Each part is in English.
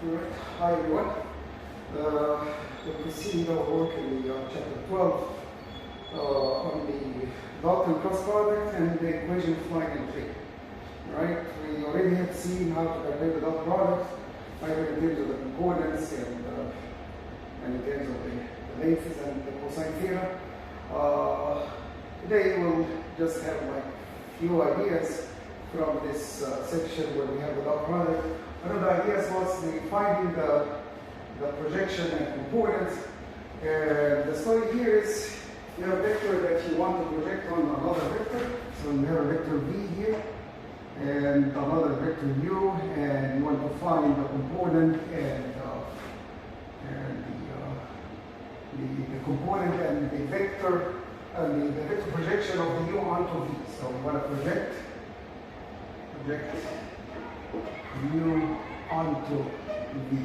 Alright, hi everyone. We proceed our work in the chapter 12 on the dot and cross product and the equation of line and tree. Right? We already have seen how to calculate the dot product, either in terms of the components and in terms of the lengths and the cosine theta. Today we'll just have like few ideas from this section where we have the dot product. One of the ideas was finding the projection and components. And the story here is you have a vector that you want to project on another vector. So you have a vector v here and another vector u, and you want to find the component and the component and the vector and the vector projection of the u onto v. So we want to project u onto v.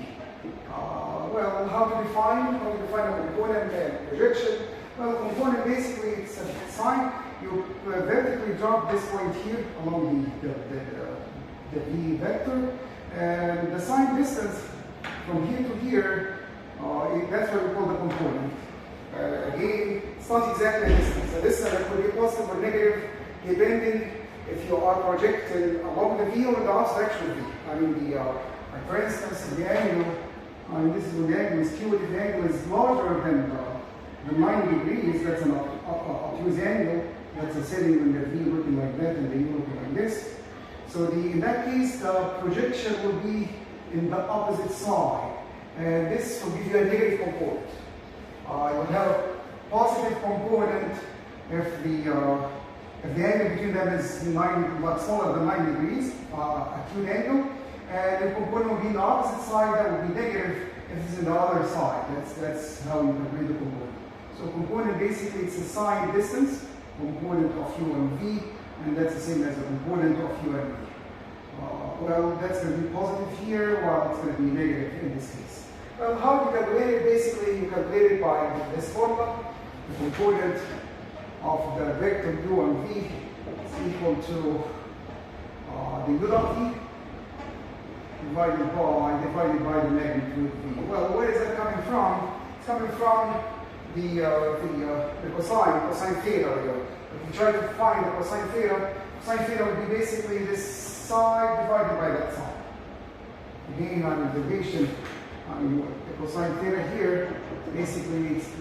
Well, how to define a component and projection? Well, component basically it's a sign. You vertically drop this point here along the v vector, and the sign distance from here to here, that's what we call the component. Again, it's not exactly a distance. The distance could be positive or negative depending if you are projecting along the v or the opposite direction of v. I mean, like for instance, the angle, this is when the angle is q. If the angle is larger than 90 degrees, that's an obtuse angle. That's a setting when the v looking like that and the u looking like this. So in that case, the projection will be in the opposite side. And this will give you a negative component. You will have a positive component if the angle between them is smaller than 90 degrees, acute angle, and the component will be on the opposite side. That will be negative if it's in the other side. That's how you calculate the component. So component basically it's a sign distance, component of u and v, and that's the same as a component of u and v. Well, that's going to be positive here, while it's going to be negative in this case. Well, how do you calculate it? Basically, you calculate it by this formula. The component of the vector u and v is equal to the u dot v divided by the magnitude v. Well, where is that coming from? It's coming from the cosine theta. If you try to find the cosine theta would be basically this side divided by that side. Again, on integration, the cosine theta here, it's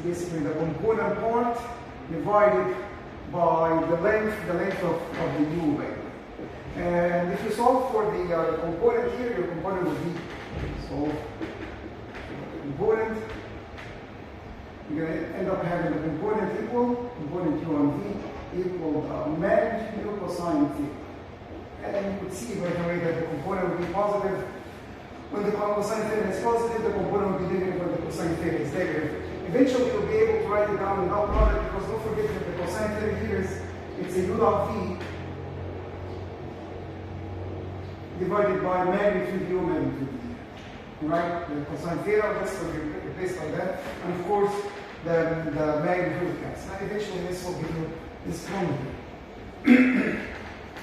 basically the component part divided by the length of the u vector. And if you solve for the component here, your component will be solve the component. You're going to end up having the component equal, component u and v equal magnitude u cosine theta. And you could see right away that the component will be positive. When the cosine theta is positive, the component will be negative when the cosine theta is negative. Eventually, you'll be able to write it down in dot product, because don't forget that the cosine theta here it's a u dot v divided by magnitude u magnitude v. Right? The cosine theta, that's going to be replaced by that. And of course, the magnitude of x. Now, eventually, this will give you this formula.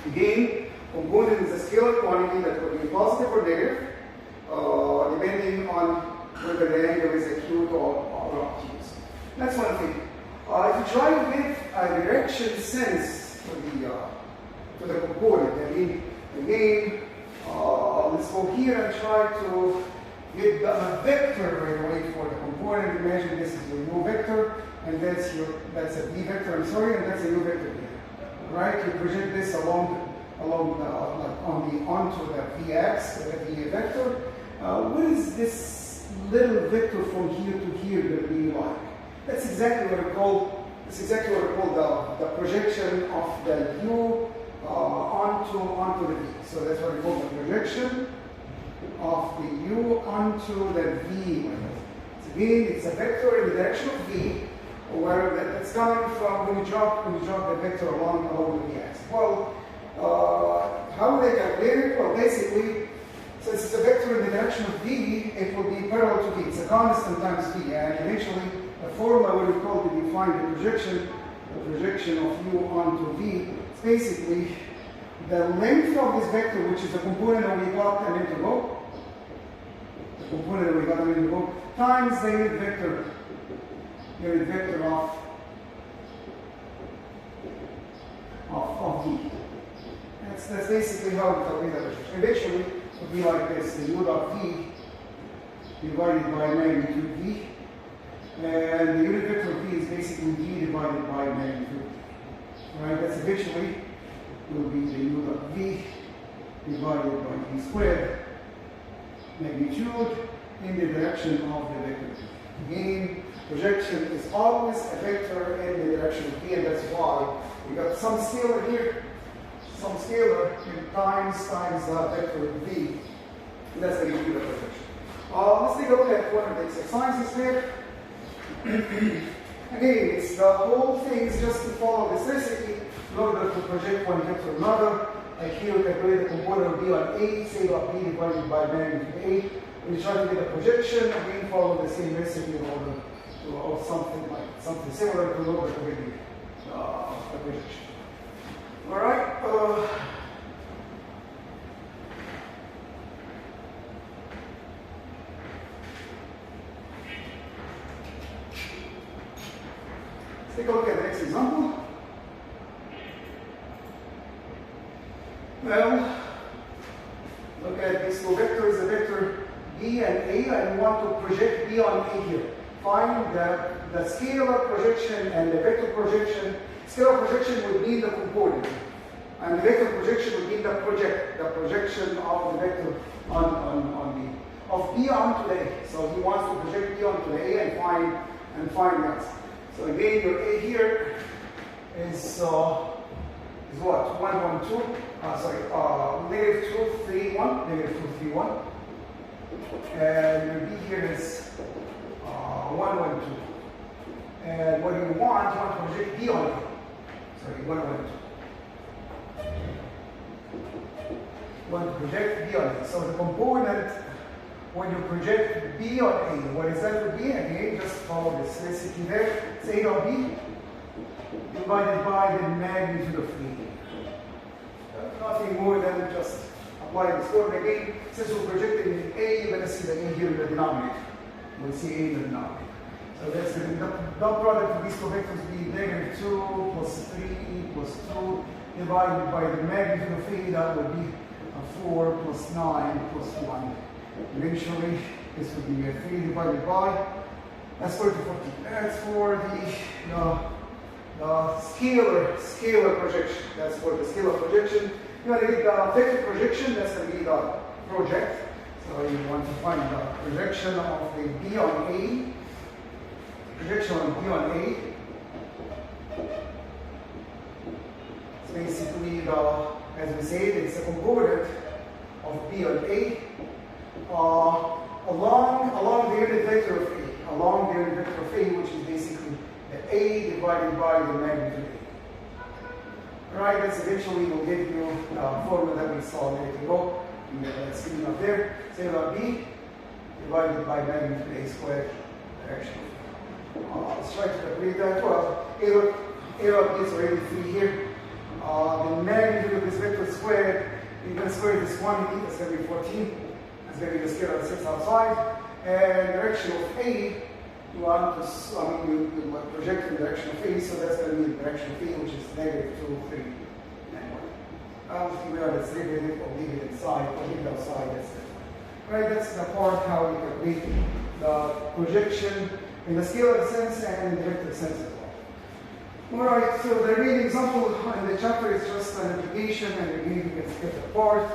Again, component is a scalar quantity that will be positive or negative, depending on whether the angle is acute or obtuse. That's one thing. If you try to give a direction sense to the component, again, let's go here and try to get a vector right away for the component. Imagine this is your u vector, and that's a v vector. I'm sorry, and that's a u vector here. Right? You project this onto the vx, the v vector. What is this little vector from here to here going to be like? That's exactly what I call the projection of the u onto the v. So that's what we call the projection of the u onto the v. So again, it's a vector in the direction of v, where that's coming from when you drop the vector along the v-axis. Well, how do they calculate it? Well, basically, since it's a vector in the direction of v, it will be parallel to v. It's a constant times v, and eventually the formula would be called to define the projection of u onto v. It's basically the length of this vector, which is the component that we got a minute ago, component that we got in the book, times the unit vector of V. That's basically how we calculate that projection. Eventually, it will be like this: the U dot V divided by magnitude V, and the unit vector of V is basically V divided by magnitude V. Right? That's eventually will be the U dot V divided by V squared magnitude in the direction of the vector. Again, projection is always a vector in the direction of V, and that's why we got some scalar here, some scalar times the vector V. And that's the unit of projection. Let's take a look at one of the exercises here. Again, it's the whole thing is just to follow this recipe in order to project one vector to another. Like here, we calculate the component of B on A, say dot B divided by magnitude A. When you try to get a projection, again, follow the same recipe in order to, or something similar to in order to get the projection. All right. Let's take a look at the next example. Well, look at these two vectors, the vector B and A, and we want to project B on A here. Find the scalar projection and the vector projection. Scalar projection would be the component, and the vector projection would be the projection of the vector on B, of B onto the A. So he wants to project B onto the A and find that. So again, your A here is what? 1, 1, 2. Negative 2, 3, 1. Negative 2, 3, 1. And your B here is 1, 1, 2. And what do you want? You want to project B on A. Sorry, 1, 1, 2. You want to project B on A. So the component, when you project B on A, what is that would be? Again, just follow this recipe there. It's A dot B divided by the magnitude of A. Nothing more than just applying this formula again. Since we're projecting A, you're going to see the A here in the denominator. We'll see A in the denominator. So that's the dot product of these two vectors be negative 2 plus 3 plus 2 divided by the magnitude of A. That would be 4 plus 9 plus 1. Eventually, this would be 3 divided by, that's 40, 40. That's for the scalar projection. That's for the scalar projection. You want to get the vector projection, that's going to be the project. So you want to find the projection of the B on A. Projection on B on A. It's basically as we say, it's a component of B on A along the unit vector of A. Along the unit vector of A, which is basically the A divided by the magnitude A. Right, that's eventually will give you the formula that we saw a minute ago. That's screen up there. Say about B divided by magnitude A squared direction. Let's try to calculate that. Well, A dot B is already 3 here. The magnitude of this vector squared, you're going to square this quantity, that's going to be 14. That's going to be the scalar that sits outside. And direction of A, you want to, you project in the direction of A, so that's going to be the direction of A, which is negative 2, 3, and 1. I don't think let's leave it or leave it inside, or leave it outside, that's it. Right, that's the part how we calculate the projection in the scalar sense and in the vector sense as well. Alright, so the remaining example in the chapter is just an application, and again you can skip the part.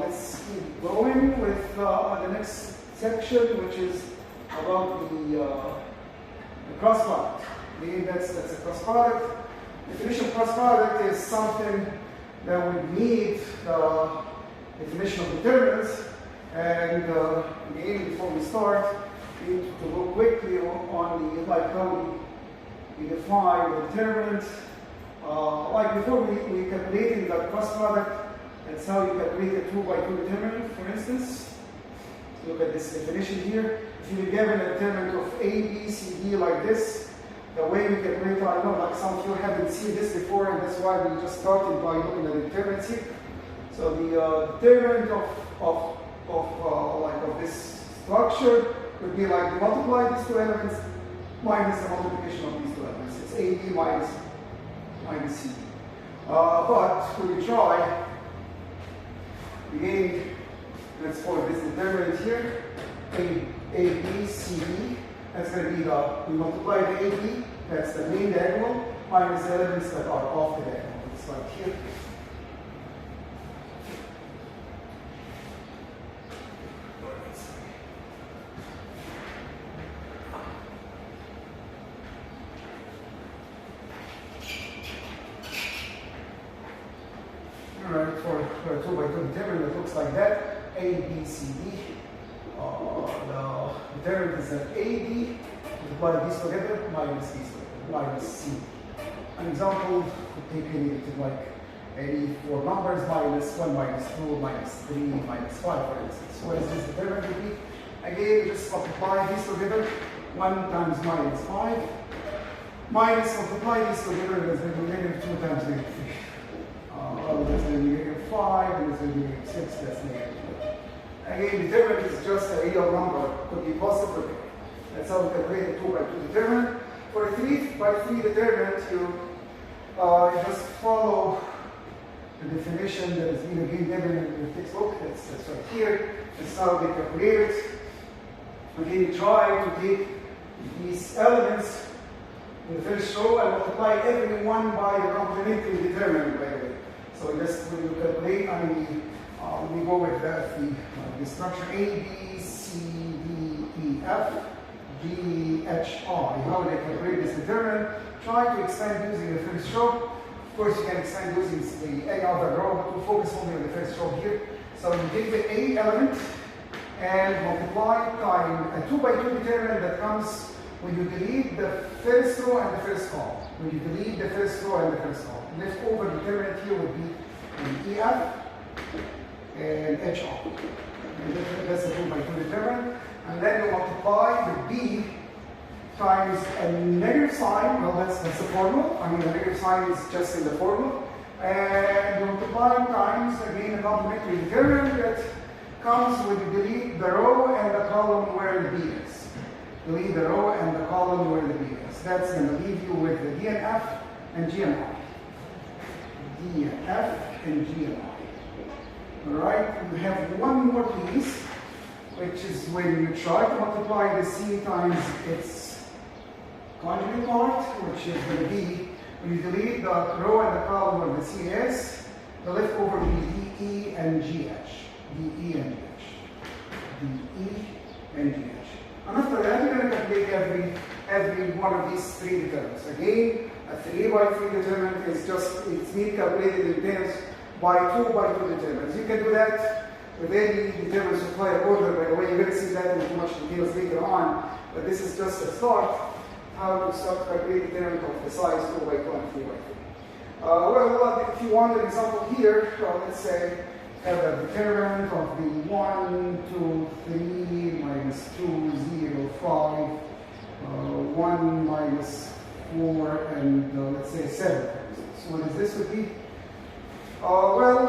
Let's keep going with the next section, which is about the cross product. Again, that's a cross product. Definition of cross product is something that would meet the definition of determinants. And again, before we start, we need to look quickly on the how we define the determinant. Like before we calculated the cross product, that's how you calculate a 2 by 2 determinant, for instance. So look at this definition here. If you're given a determinant of A, B, C, D like this, the way we calculate, I know like some of you haven't seen this before, and that's why we just started by looking at the determinants here. So the determinant of this structure would be like you multiply these two elements minus the multiplication of these two elements. It's AB minus CD. But when you try, again, let's call this determinant here, A, B, C, D. That's going to be we multiply the AB, that's the main diagonal, minus the elements that are off the diagonal. It's like here. Alright, for a 2 by 2 determinant, it looks like that. A, B, C, D. The determinant is that AB, multiply these together, minus these together, minus C. An example could take any like 4 numbers, minus 1, minus 2, minus 3, minus 5, for instance. What is this determinant would be? Again, just multiply these together. 1 times minus 5. Minus multiply these together, that's going to be negative 2 times negative 3. Well, that's going to be negative 5, and it's going to be negative 6, that's negative 2. Again, determinant is just a real number, could be positive. That's how we calculate a 2 by 2 determinant. For a 3 by 3 determinant, you just follow the definition that is being again given in the textbook. That's right here. That's how they calculate it. Again, you try to take these elements in the first row and multiply every one by the complementary determinant, by the way. So just when you calculate, I mean, we go with the structure A, B, C, D, E, F, G, H, I. How they calculate this determinant? Try to expand using the first row. Of course, you can expand using any other row, but we'll focus only on the first row here. So you take the A element and multiply time a 2 by 2 determinant that comes when you delete the first row and the first column. When you delete the first row and the first column. Leftover determinant here would be an EF and HR. And that's a 2 by 2 determinant. And then you multiply the B times a negative sign. Well, that's the formula. I mean, the negative sign is just in the formula. And you multiply times, again, a complementary determinant that comes when you delete the row and the column where the B is. Delete the row and the column where the B is. That's going to leave you with the D and F and G and I. D and F and G and I. Alright, we have one more piece, which is when you try to multiply the C times its conjugate part, which is going to be, when you delete the row and the column where the C is, the leftover will be DE and GH. DE and GH. DE and GH. And after that, you're going to calculate every one of these 3 determinants. Again, a 3 by 3 determinant is just, it's being calculated in terms by 2 by 2 determinants. You can do that with any determinants of higher order. By the way, you're going to see that in too much details later on. But this is just a start, how to start calculating determinant of the size 2 by 2 and 3 by 3. Well, if you want an example here, let's say, have a determinant of the 1, 2, 3, minus 2, 0, 5, 1, minus 4, and let's say 7, for instance. So what is this would be? Well,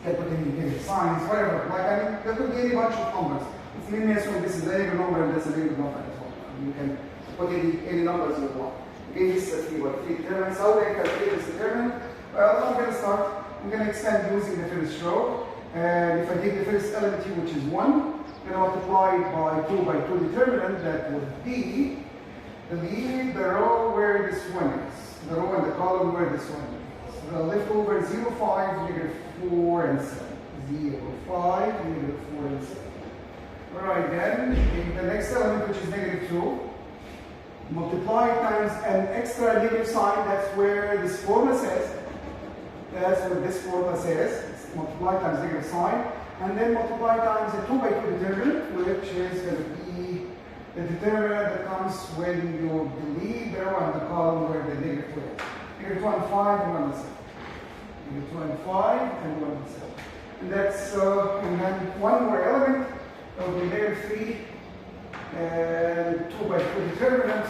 you can put any signs, whatever. Like, I mean, there could be any bunch of numbers. It's linear, so this is a negative number and that's a negative number as well. You can put any numbers you want. Again, this is a 3 by 3 determinant. How do I calculate this determinant? Well, I'm going to start. I'm going to expand using the first row. And if I take the first element here, which is 1, I'm going to multiply it by 2 by 2 determinant. That would be delete the row where this 1 is. The row and the column where this 1 is. So the leftover 0, 5, negative 4, and 7. 0, 5, negative 4, and 7. Alright, then the next element, which is negative 2, multiply times an extra negative sign. That's where this formula says. That's what this formula says. It's multiply times negative sign. And then multiply times a 2 by 2 determinant, which is going to be the determinant that comes when you delete the row and the column where the negative 2 is. Negative 2 and 5 and 1 and 7. Negative 2 and 5 and 1 and 7. And that's, and then one more element. That will be negative 3 and 2 by 2 determinant.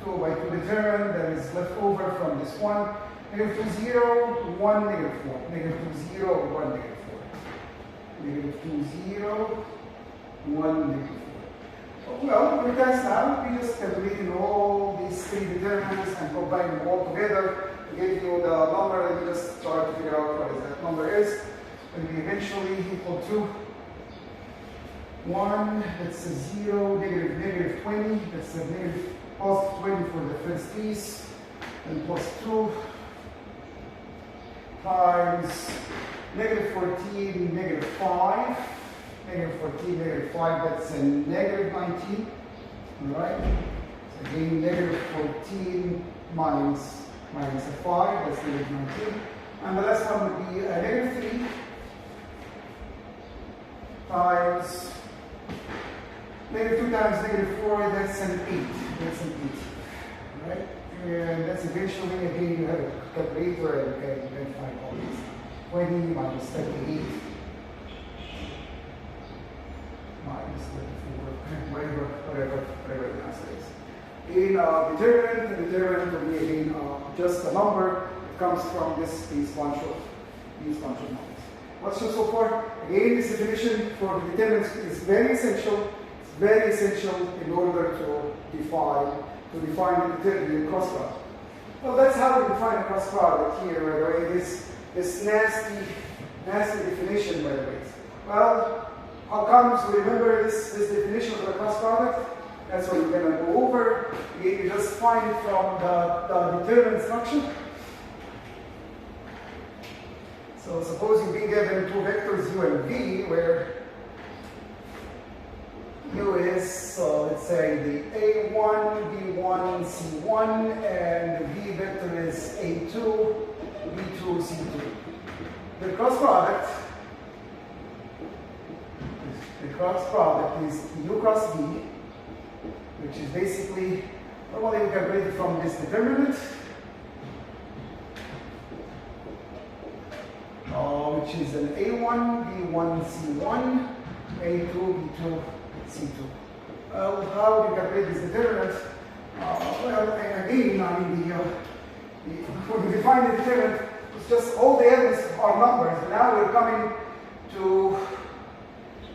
2 by 2 determinant that is left over from this one. Negative 2, 0, 1, negative 4. Negative 2, 0, 1, negative 4. Negative 2, 0, 1, negative 4. Well, we test now. We just calculating all these three determinants and combine them all together to give you the number, and you just try to figure out what that number is. Will be eventually equal to 1, that's a 0, negative 20, that's a negative positive 20 for the first piece, and plus 2 times negative 14, negative 5, negative 14, negative 5, that's a negative 19, all right? So again, negative 14 minus a 5, that's negative 19. And the last one would be a negative 3 times negative 2 times negative 4, that's an 8. That's an 8. Right? And that's eventually, again, you have a calculator and you can find all these. 20 minus 38 minus 34, whatever the answer is. In determinant, the determinant will be again just a number. It comes from these bunch of numbers. What's just so far? Again, this definition for the determinants is very essential. It's very essential in order to define the cross product. Well, that's how we define a cross product here, by the way. This nasty definition, by the way. Well, how comes we remember this definition of the cross product? That's what we're going to go over. You just find it from the determinant structure. So suppose you've been given two vectors u and v, where u is, let's say, the a1, b1, c1, and the v vector is a2, b2, c2. The cross product is u cross v, which is basically, normally we calculate it from this determinant, which is an a1, b1, c1, a2, b2, c2. How do you calculate this determinant? Well, again, I mean, when we define the determinant, it's just all the elements are numbers. But now we're coming to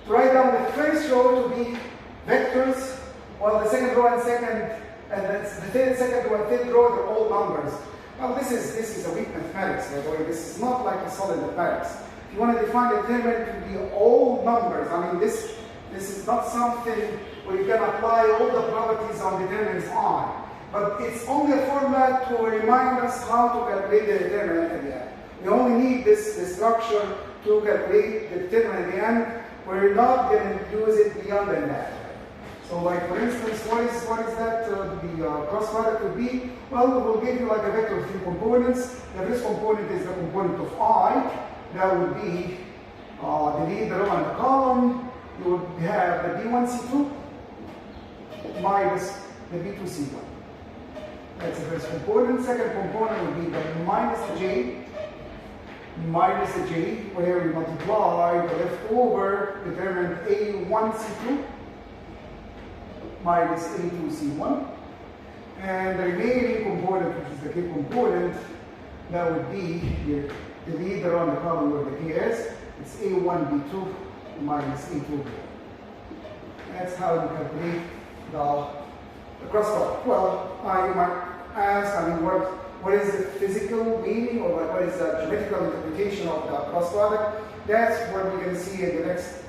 write down the first row to be vectors, while the second row and the second row and third row, they're all numbers. Well, this is a weak mathematics, by the way. This is not like a solid mathematics. If you want to define the determinant to be all numbers, I mean, this is not something where you can apply all the properties on determinants on. But it's only a formula to remind us how to calculate the determinant at the end. We only need this structure to calculate the determinant at the end. We're not going to use it beyond that. So, like for instance, what is that the cross product would be? Well, we'll give you like a vector of 3 components. The first component is the component of I. That would be the lead, the row, and the column. You would have the b1c2 minus the b2c1. That's the first component. Second component would be the minus the j, where we multiply the leftover determinant a1c2 minus a2c1. And the remaining component, which is the k component, that would be here, the lead, the row, and the column where the k is. It's a1b2 minus a2b. That's how you calculate the cross product. Well, I might ask, what is the physical meaning, or what is the geometrical interpretation of the cross product? That's what we're going to see in the next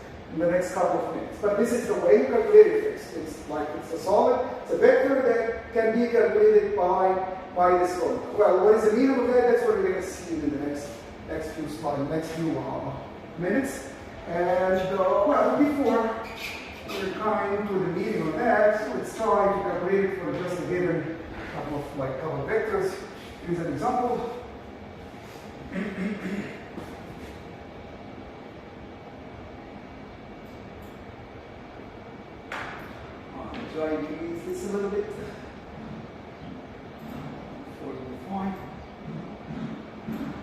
couple of minutes. But this is the way you calculate it. It's a solid, it's a vector that can be calculated by this formula. Well, what is the meaning of that? That's what we're going to see in the next few minutes. And well, before we're coming to the meaning of that, let's try to calculate it for just a given couple of vectors. Here's an example. I'm trying to use this a little bit. 45.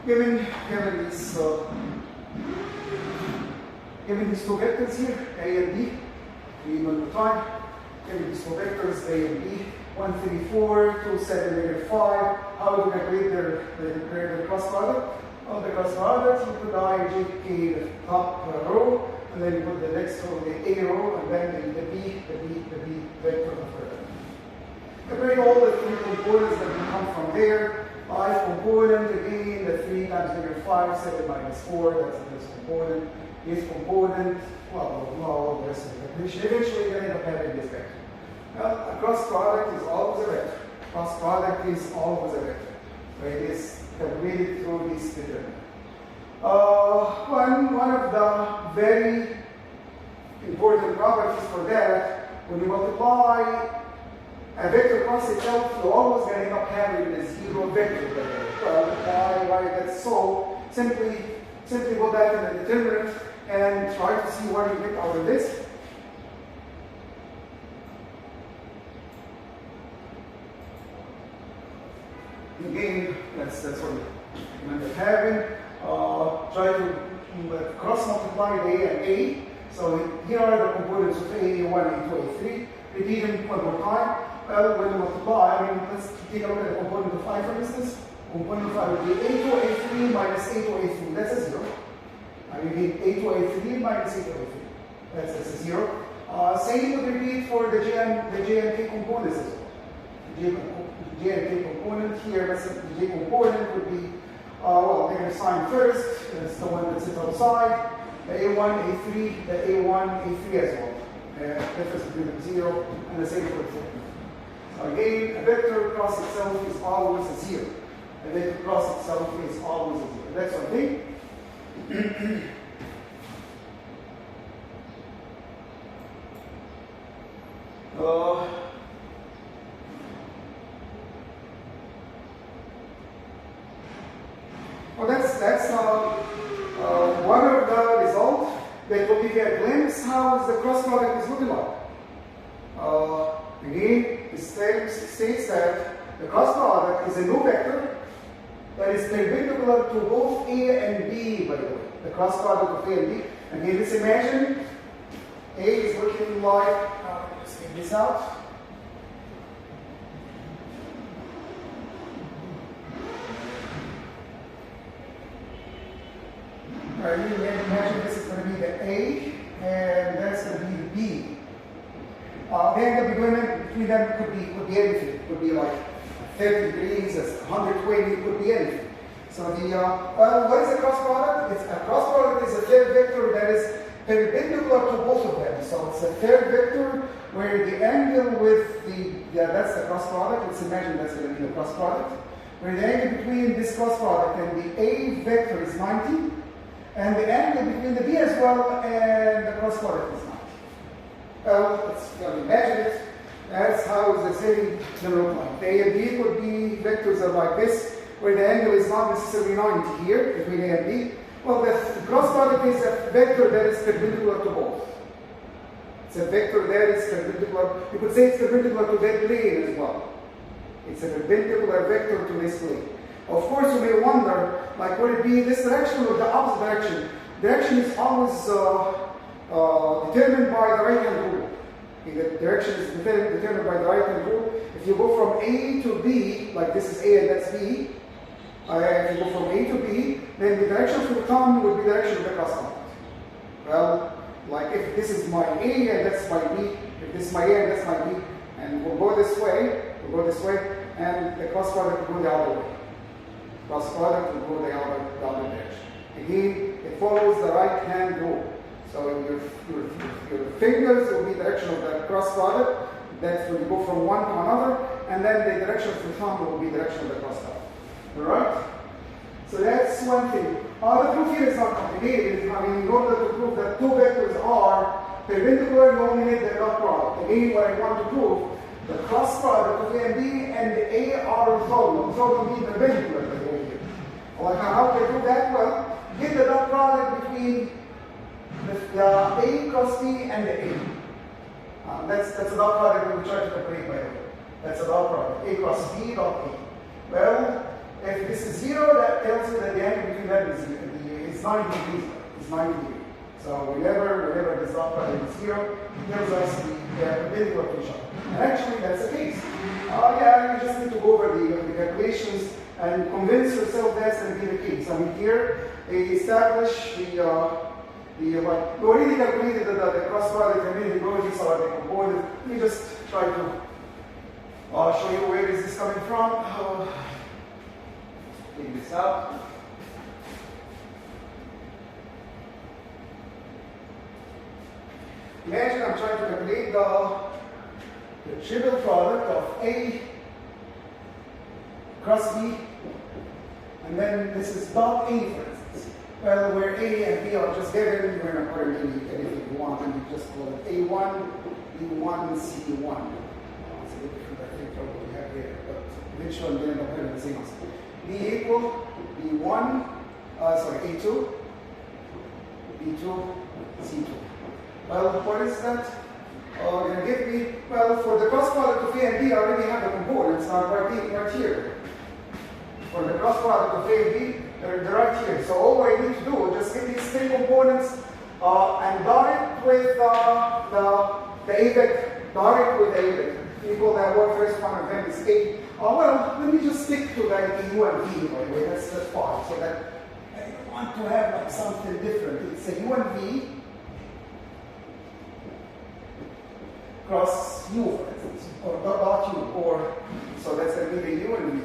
Given these two vectors here, A and B, we multiply. Given these two vectors, A and B, 1, 3, 4, 2, 7, negative 5. How do you calculate the cross product? Well, the cross product, you put I, J, K, the top row, and then you put the next row, the A row, and then the B vector after that. You bring all the three components that will come from there. I component, again, the 3 times negative 5, 7 minus 4, that's the first component. This component, well, no, the rest of the definition. Eventually, you end up having this vector. Well, a cross product is always a vector. Cross product is always a vector. Right? It is calculated through this determinant. One of the very important properties for that, when you multiply a vector cross itself, you're always going to end up having a zero vector there. Well, why that's so? Simply put that in the determinant and try to see what you get out of this. Again, that's what you end up having. Try to cross multiply the A and A. So here are the components of A1, A2, A3. Repeat them one more time. Well, when you multiply, let's take a look at the component of 5 for instance. Component of 5 would be A2, A3 minus A2, A3. That's a 0. A2, A3 minus A2, A3. That's a 0. Same would repeat for the J and K components as well. J and K component here, the J component would be, well, they're going to sign first. That's the one that sits outside. The A1, A3, the A1, A3 as well. Difference between the 0 and the same for the 4. So again, a vector cross itself is always a 0. A vector cross itself is always a 0. That's one thing. Well, that's one of the results that will give you a glimpse how the cross product is looking like. Again, it states that the cross product is a new vector that is perpendicular to both A and B, by the way. The cross product of A and B. Again, let's imagine A is looking like, let's get this out. Imagine this is going to be the A, and that's going to be the B. Then the agreement between them could be anything. It could be like 30 degrees, 120, it could be anything. So what is a cross product? A cross product is a third vector that is perpendicular to both of them. So it's a third vector where the angle with that's the cross product. Let's imagine that's going to be the cross product. Where the angle between this cross product and the A vector is 90. And the angle between the B as well and the cross product is 90. Well, let's imagine it. That's how the same look like. The A and B could be vectors are like this, where the angle is not necessarily 90 here between A and B. Well, the cross product is a vector that is perpendicular to both. It's a vector that is perpendicular. You could say it's perpendicular to that plane as well. It's a perpendicular vector to this plane. Of course, you may wonder, like, would it be this direction or the opposite direction? Direction is always determined by the right-hand rule. The direction is determined by the right-hand rule. If you go from A to B, like this is A and that's B, if you go from A to B, then the direction of the thumb would be the direction of the cross product. Well, like if this is my A and that's my B, if this is my A and that's my B, and we'll go this way, and the cross product will go the other way. Cross product will go the other direction. Again, it follows the right-hand rule. So your fingers will be the direction of the cross product. That's when you go from one to another, and then the direction of the thumb will be the direction of the cross product. All right? So that's one thing. The proof here is not complicated. I mean, in order to prove that two vectors are perpendicular, you only need the dot product. Again, what I want to prove, the cross product of A and B and the A are orthogonal. Orthogonal means perpendicular to the here. Well, how can I prove that? Well, get the dot product between the A cross B and the A. That's a dot product that we try to calculate, by the way. That's a dot product. A cross B dot A. Well, if this is 0, that tells you that the angle between them is 90 degrees. It's 90 degrees. So whenever this dot product is 0, it tells us the perpendicular to each other. And actually, that's the case. Yeah, you just need to go over the calculations and convince yourself that's going to be the case. I mean, here they establish We already calculated that the cross product and the these are the components. Let me just try to show you where is this coming from. Take this out. Imagine I'm trying to calculate the triple product of A cross B, and then this is dot A, for instance. Well, where A and B are just given, you're going to put in anything you want, and you just call it A1, B1, C1. It's a bit different, I think, from what we have here, but eventually we end up having the same answer. B equal B1, A2, B2, C2. Well, what is that? Going to give me, well, for the cross product of A and B, I already have the components right here. For the cross product of A and B, they're right here. So all I need to do is just get these three components and dot it with the A vector. Dot it with A vector. Equal that one first one of them is A. Well, let me just stick to that U and V, by the way. That's fine. So that I don't want to have like something different. It's a U and V cross U, for instance, or dot U, or so that's going to be the U and V.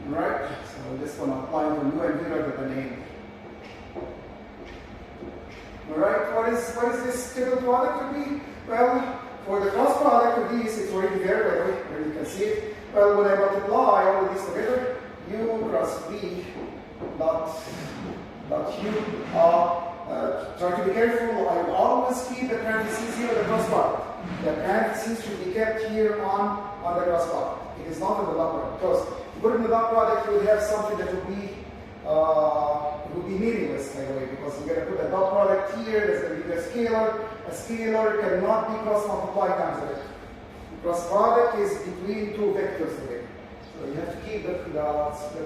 Alright? So we're just going to apply for U and V rather than A. Alright, what is this triple product to be? Well, for the cross product of these, it's already there, by the way, where you can see it. Well, when I multiply all of these together, U cross V dot U. Try to be careful. I will always keep the parentheses here on the cross product. The parentheses should be kept here on the cross product. It is not in the dot product. Because if you put it in the dot product, you would have something that would be meaningless, by the way, because you're going to put a dot product here. There's going to be a scalar. A scalar cannot be cross multiplied times a vector. Cross product is between two vectors together. So you have to keep the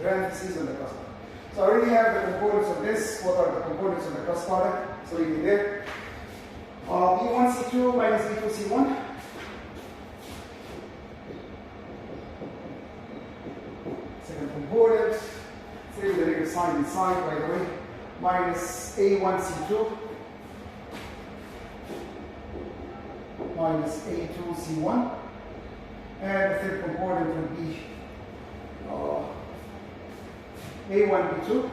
parentheses on the cross product. So I already have the components of this. What are the components of the cross product? So you can there. B1 C2 minus B2 C1. Second component. Save the negative sign inside, by the way. Minus A1 C2 minus A2 C1. And the third component would be A1 B2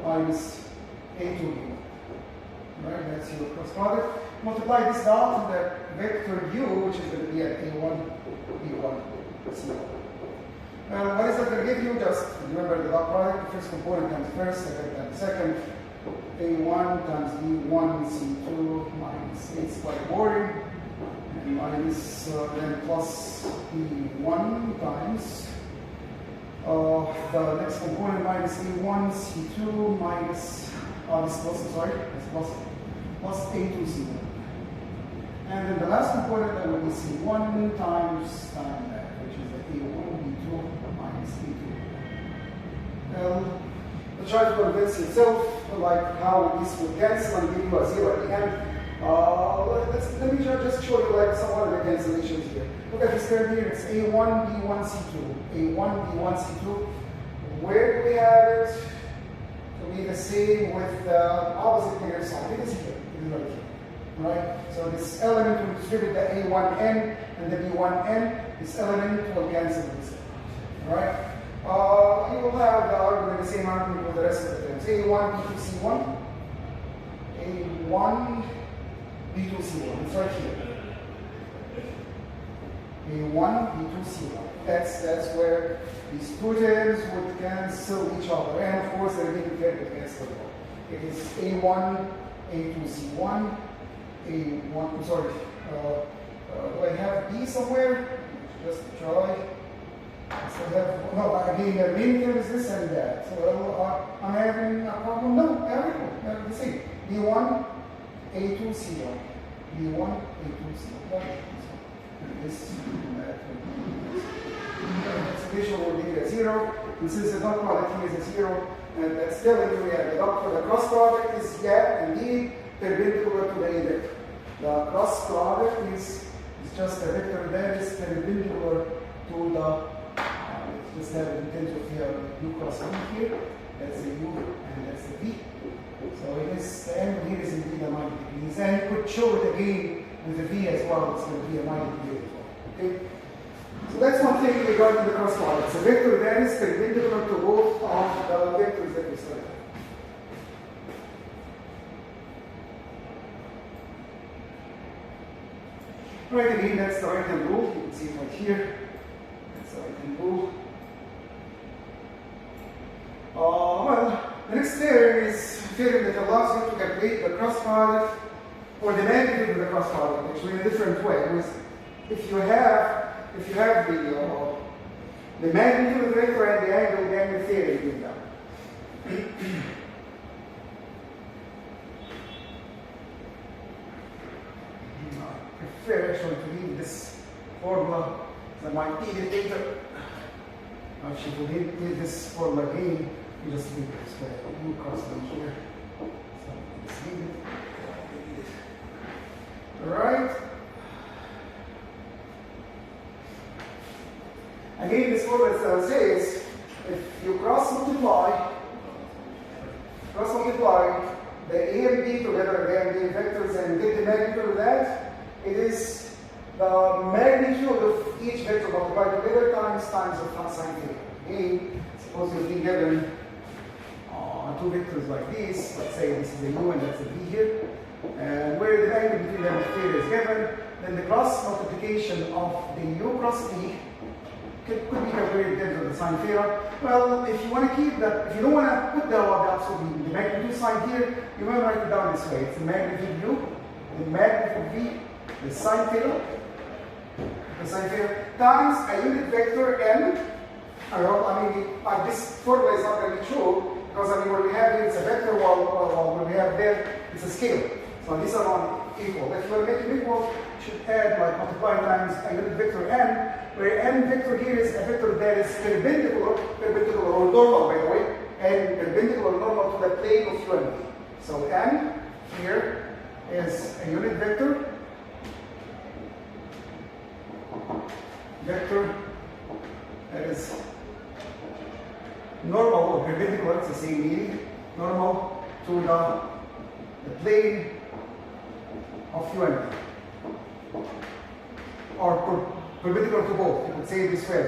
minus A2 B1. Right, that's your cross product. Multiply this dot to the vector U, which is going to be at A1 B1 C1. What is that going to give you? Just remember the dot product. The first component times first, second times second. A1 times B1 C2 minus, it's quite boring. And minus then plus B1 times the next component minus A1 C2 minus this plus, sorry, this plus A2 C1. And then the last component that will be C1 times that, which is the A1 B2 minus A2. Well, try to convince yourself like how this would cancel and give you a 0 at the end. Let me just show you like some other cancellations here. Look at this term here. It's A1 B1 C2. A1 B1 C2. Where do we have it? To be the same with the opposite negative sign. It is here. It is right here. Right? So this element will distribute the A1n and the B1n. This element will cancel this. Right? You will have the argument, the same argument with the rest of the terms. A1, B2, C1. A1, B2, C1. It's right here. A1, B2, C1. That's where these two terms would cancel each other. And of course, the remaining term would cancel it all. It is A1, A2, C1. A1, I'm sorry. Do I have B somewhere? Just try. So have, no, again, the main term is this and that. So I'm having a problem? No, everything. The same. B1, A2, C1. B1, A2, C1. This and that. This addition will be a 0. And since the dot product here is a 0, and that's telling you the dot product, the cross product is indeed perpendicular to the A vector. The cross product is just a vector that is perpendicular to the just have an intent of here, U cross B here. that's the U, and that's the V. So it is, the angle here is indeed a 90 degrees. And you could show it again with the V as well. It's going to be a 90 degree as well. Okay? So that's one thing regarding the cross product. It's a vector that is perpendicular to both of the vectors that we studied. Right, again, that's the right hand rule. You can see it right here. That's the right hand rule. Well, the next theorem is a theorem that allows you to calculate the cross product or the magnitude of the cross product actually in a different way. If you have the magnitude of the vector and the angle, then the theorem is done. I prefer actually to leave this formula, so I might need it later. Actually, to leave this formula again, you just leave it this way. You cross them here. So let's leave it. Alright. Again, this formula says if you cross multiply the A and B together, the A and B vectors, and get the magnitude of that, it is the magnitude of each vector multiplied together times of sine theta. Again, suppose you've been given two vectors like this. Let's say this is a U and that's a V here. And where the angle between them theta is given, then the cross multiplication of the U cross V could be calculated in terms of the sine theta. Well, if you want to keep that, if you don't want to put the absolute the magnitude sign here, you might write it down this way. It's the magnitude U, the magnitude V, the sine theta, times a unit vector N. This formula is not going to be true because what we have here is a vector, while what we have there it's a scale. So these are not equal. If you want to make it equal, you should add multiply times a unit vector N, where N vector here is a vector that is perpendicular or normal, by the way, and perpendicular or normal to the plane of U and V. So N here is a unit vector that is normal or perpendicular, it's the same meaning, normal to the plane of U and V. Or perpendicular to both, you could say this way,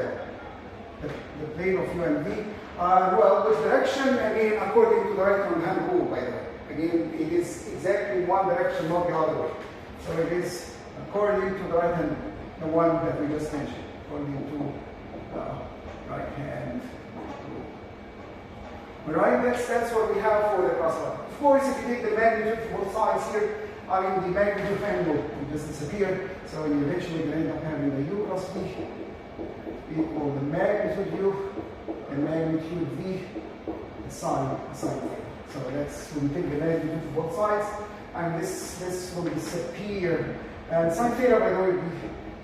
the plane of U and V. Well, which direction? Again, according to the right-hand rule, by the way. Again, it is exactly one direction, not the other way. So it is according to the right-hand, the one that we just mentioned, according to the right-hand rule. Alright, that's what we have for the cross product. Of course, if you take the magnitude of both sides here, the magnitude of n will just disappear. So you eventually going to end up having the U cross V equal the magnitude U and magnitude V, the sine theta. So that's when you take the magnitude of both sides, and this will disappear. And sine theta, by the way,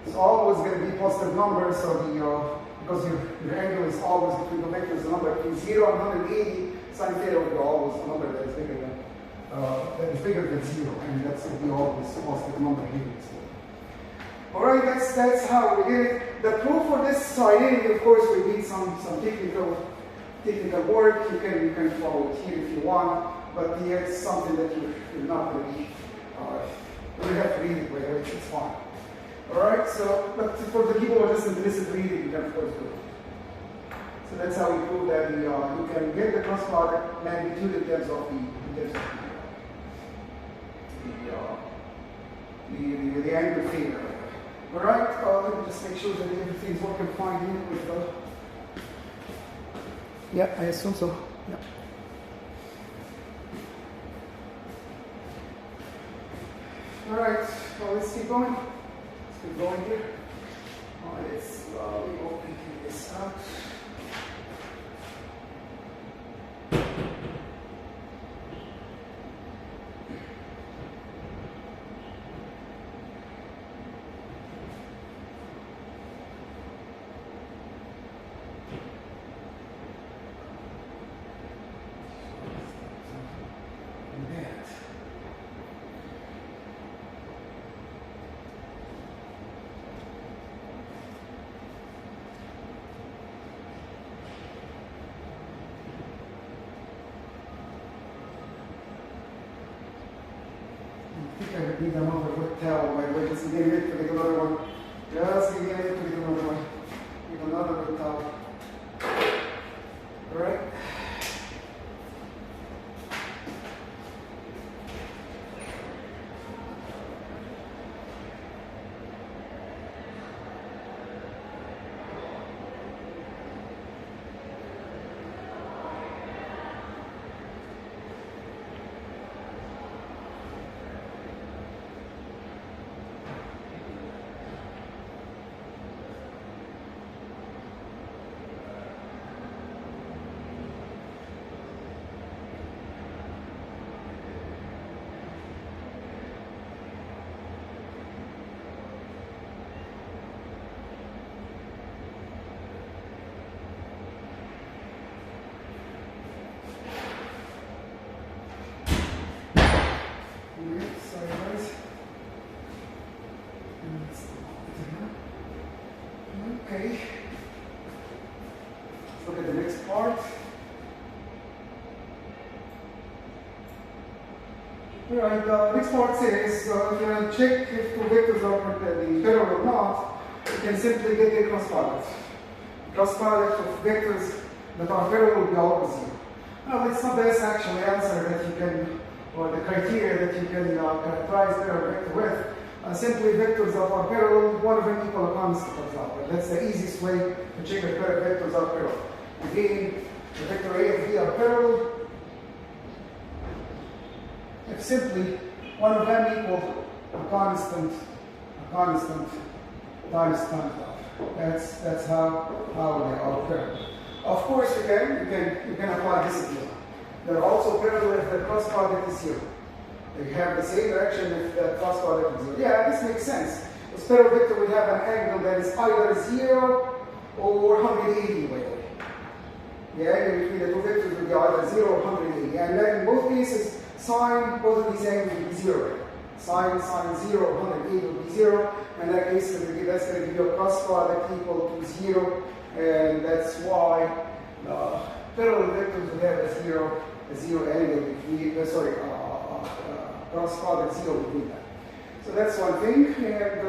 is always going to be positive number. So because your angle is always between the vectors, the number between 0 and 180, sine theta will be always a number that is bigger than 0, and that's going to be always a positive number here. Alright, that's how we did it. The proof for this identity, of course, we need some technical work. You can follow it here if you want, but it's something that you're not going to be. You have to read it, by the way, it's fine. Alright, so but for the people who are listening to this and read it, you can of course do it. So that's how we prove that you can get the cross product magnitude in terms of the angle theta. Alright, let me just make sure that everything's working fine here with the. Yeah, I assume so. Yeah. Alright, so let's keep going. Let's keep going here. Let's slowly open this up. need another wet towel, by the way. Just begin it to get another one. Just begin it to get another one. Get another wet towel. Alright? Sorry guys. Okay. Let's look at the next part. Alright, the next part says if you check if two vectors are parallel or not, you can simply get the cross product. Cross product of vectors that are parallel will be always zero. Well, it's not the best actually answer that you can, or the criteria that you can characterize their vector with. Simply vectors that are parallel, one of them equal a constant, for example. That's the easiest way to check if vectors are parallel. Again, the vector A and B are parallel. If simply one of them equal a constant times times. That's how they are parallel. Of course, you can apply discipline. They're also parallel if the cross product is zero. They have the same direction if the cross product is zero. Yeah, this makes sense. The parallel vector will have an angle that is either 0 or 180 way. The angle between the two vectors will be either 0 or 180. And then in both cases, sine both of these angles will be 0. Sine 0, 180 will be 0. And in that case, that's going to give you a cross product equal to 0. And that's why the parallel vectors will have a zero angle between, cross product 0 between them. So that's one thing. And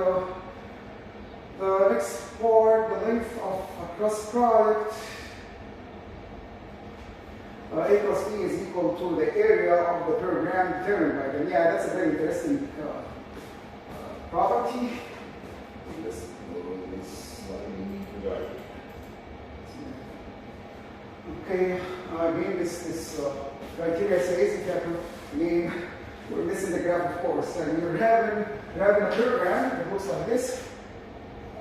the next part, the length of a cross product, A plus B is equal to the area of the program determined by them. Yeah, that's a very interesting property. Okay, again, this criteria says if you have to name, we're missing the graph, of course, and you're having a program that looks like this,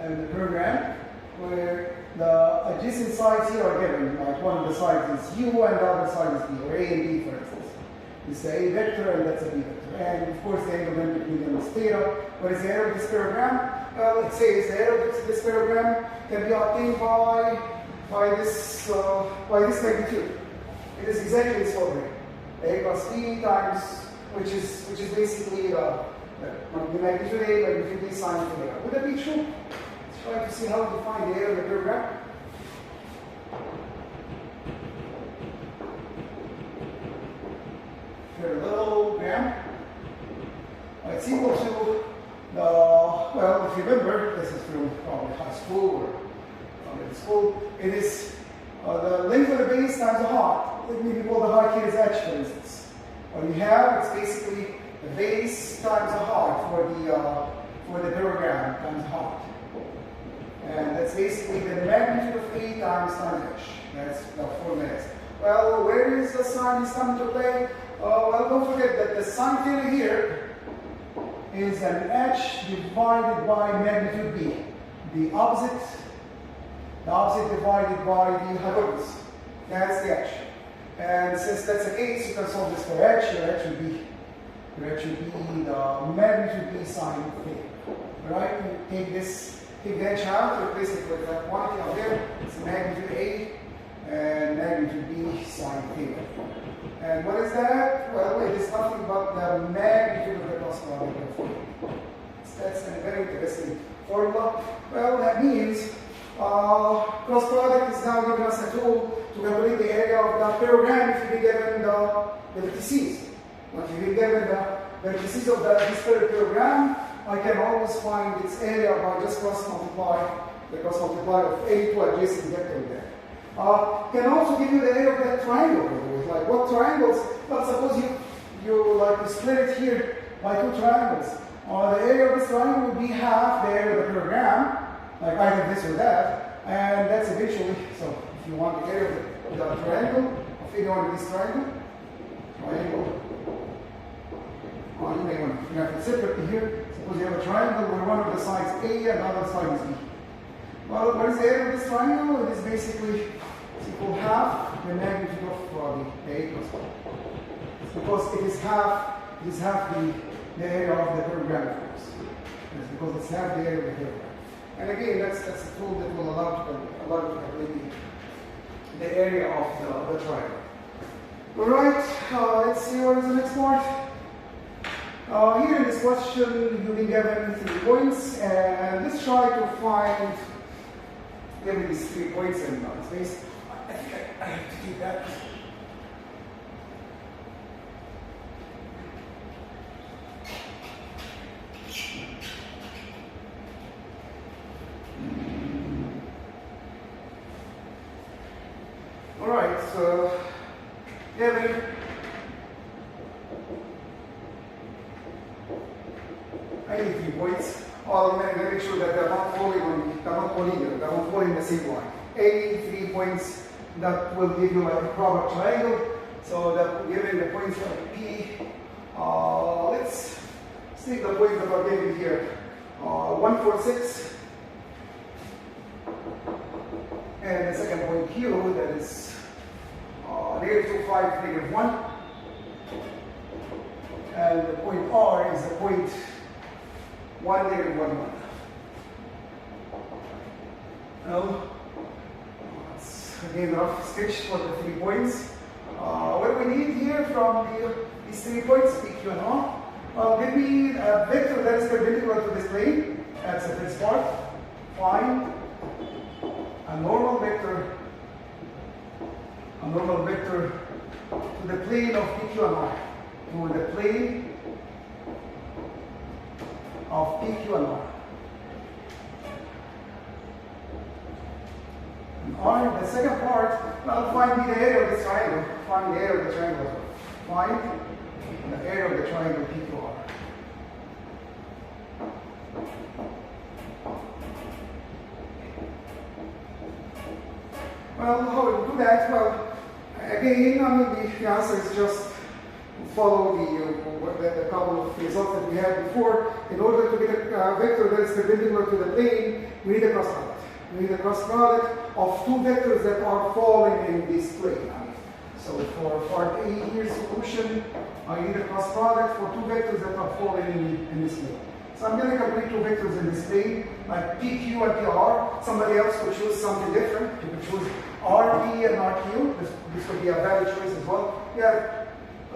and the program where the adjacent sides here are given, like one of the sides is u and the other side is b, or a and b, for instance. It's the a vector and that's a b vector. And of course, the angle in between them is theta. What is the error of this paragram? Well, it says the error of this paragram can be obtained by this magnitude. It is exactly this formula. A plus b times, which is basically the magnitude A, magnitude b sine theta. Would that be true? Let's try to see how to find the error of the paragram. Parallelogram. It's equal to the, well, if you remember, this is from probably high school or middle school. It is the length of the base times the height. Let me call the height here is h, for instance. What you have, it's basically the base times the height for the paragram times height. And that's basically the magnitude of A times h. That's the formula. Well, where is the sine is coming to play? Well, don't forget that the sine theta here is an h divided by magnitude b. The opposite divided by the hypotenuse. That's the h. And since that's the case, you can solve this for h. Your h would be the magnitude b sine theta. Alright, take the h out, replace it with that quantity out there. It's magnitude a and magnitude b sine theta. And what is that? Well, it is nothing but the magnitude of the cross product of theta. That's a very interesting formula. Well, that means cross product is now giving us a tool to calculate the area of the paragram if you be given the vertices. But if you be given vertices of this parallelogram, I can always find its area by just cross multiply the cross multiply of any two adjacent vectors there. Can also give you the area of that triangle, by the way. Like what triangles? Well, suppose you split it here by two triangles. The area of this triangle would be half the area of the parallelogram, like either this or that, and that's eventually, so if you want the area of the triangle, of any one of these triangle, you may want to have it separately here. Suppose you have a triangle where one of the sides A and the other side is B. Well, what is the area of this triangle? It is basically equal half the magnitude of the A plus B. It's because it is half the area of the parallelogram, of course. It's because it's half the area of the parallelogram. And again, that's a tool that will allow you to calculate the area of the triangle. All right, let's see what is the next part. Here in this question, you've been given 3 points, and let's try to find given these 3 points in space. I think I have to do that. All right, so given I need 3 points. Well, make sure that they're not falling in the same line. Any 3 points that will give you like a proper triangle. So that given the points of P, let's take the points that are given here. 1, 4, 6. And the second point Q, that is -2, 5, -1. And the point R is the point 1, -1, 1. Now, let's again rough sketch for the 3 points. What do we need here from these 3 points, P, Q, and R? Give me a vector that is perpendicular to this plane. That's the first part. Find a normal vector to the plane of P, Q, and R. To the plane of P, Q, and R. And the second part, well, find the area of this triangle. Find the area of the triangle as well. Find the area of the triangle P, Q, R. Well, how do we do that? Well, again, the answer is just follow the couple of results that we had before. In order to get a vector that is perpendicular to the plane, we need a cross product. We need a cross product of 2 vectors that are falling in this plane. So for part A here solution, I need a cross product for 2 vectors that are falling in this plane. So I'm going to complete 2 vectors in this plane, like PQ and PR. Somebody else could choose something different. You could choose RP and RQ. This could be a valid choice as well. Yeah,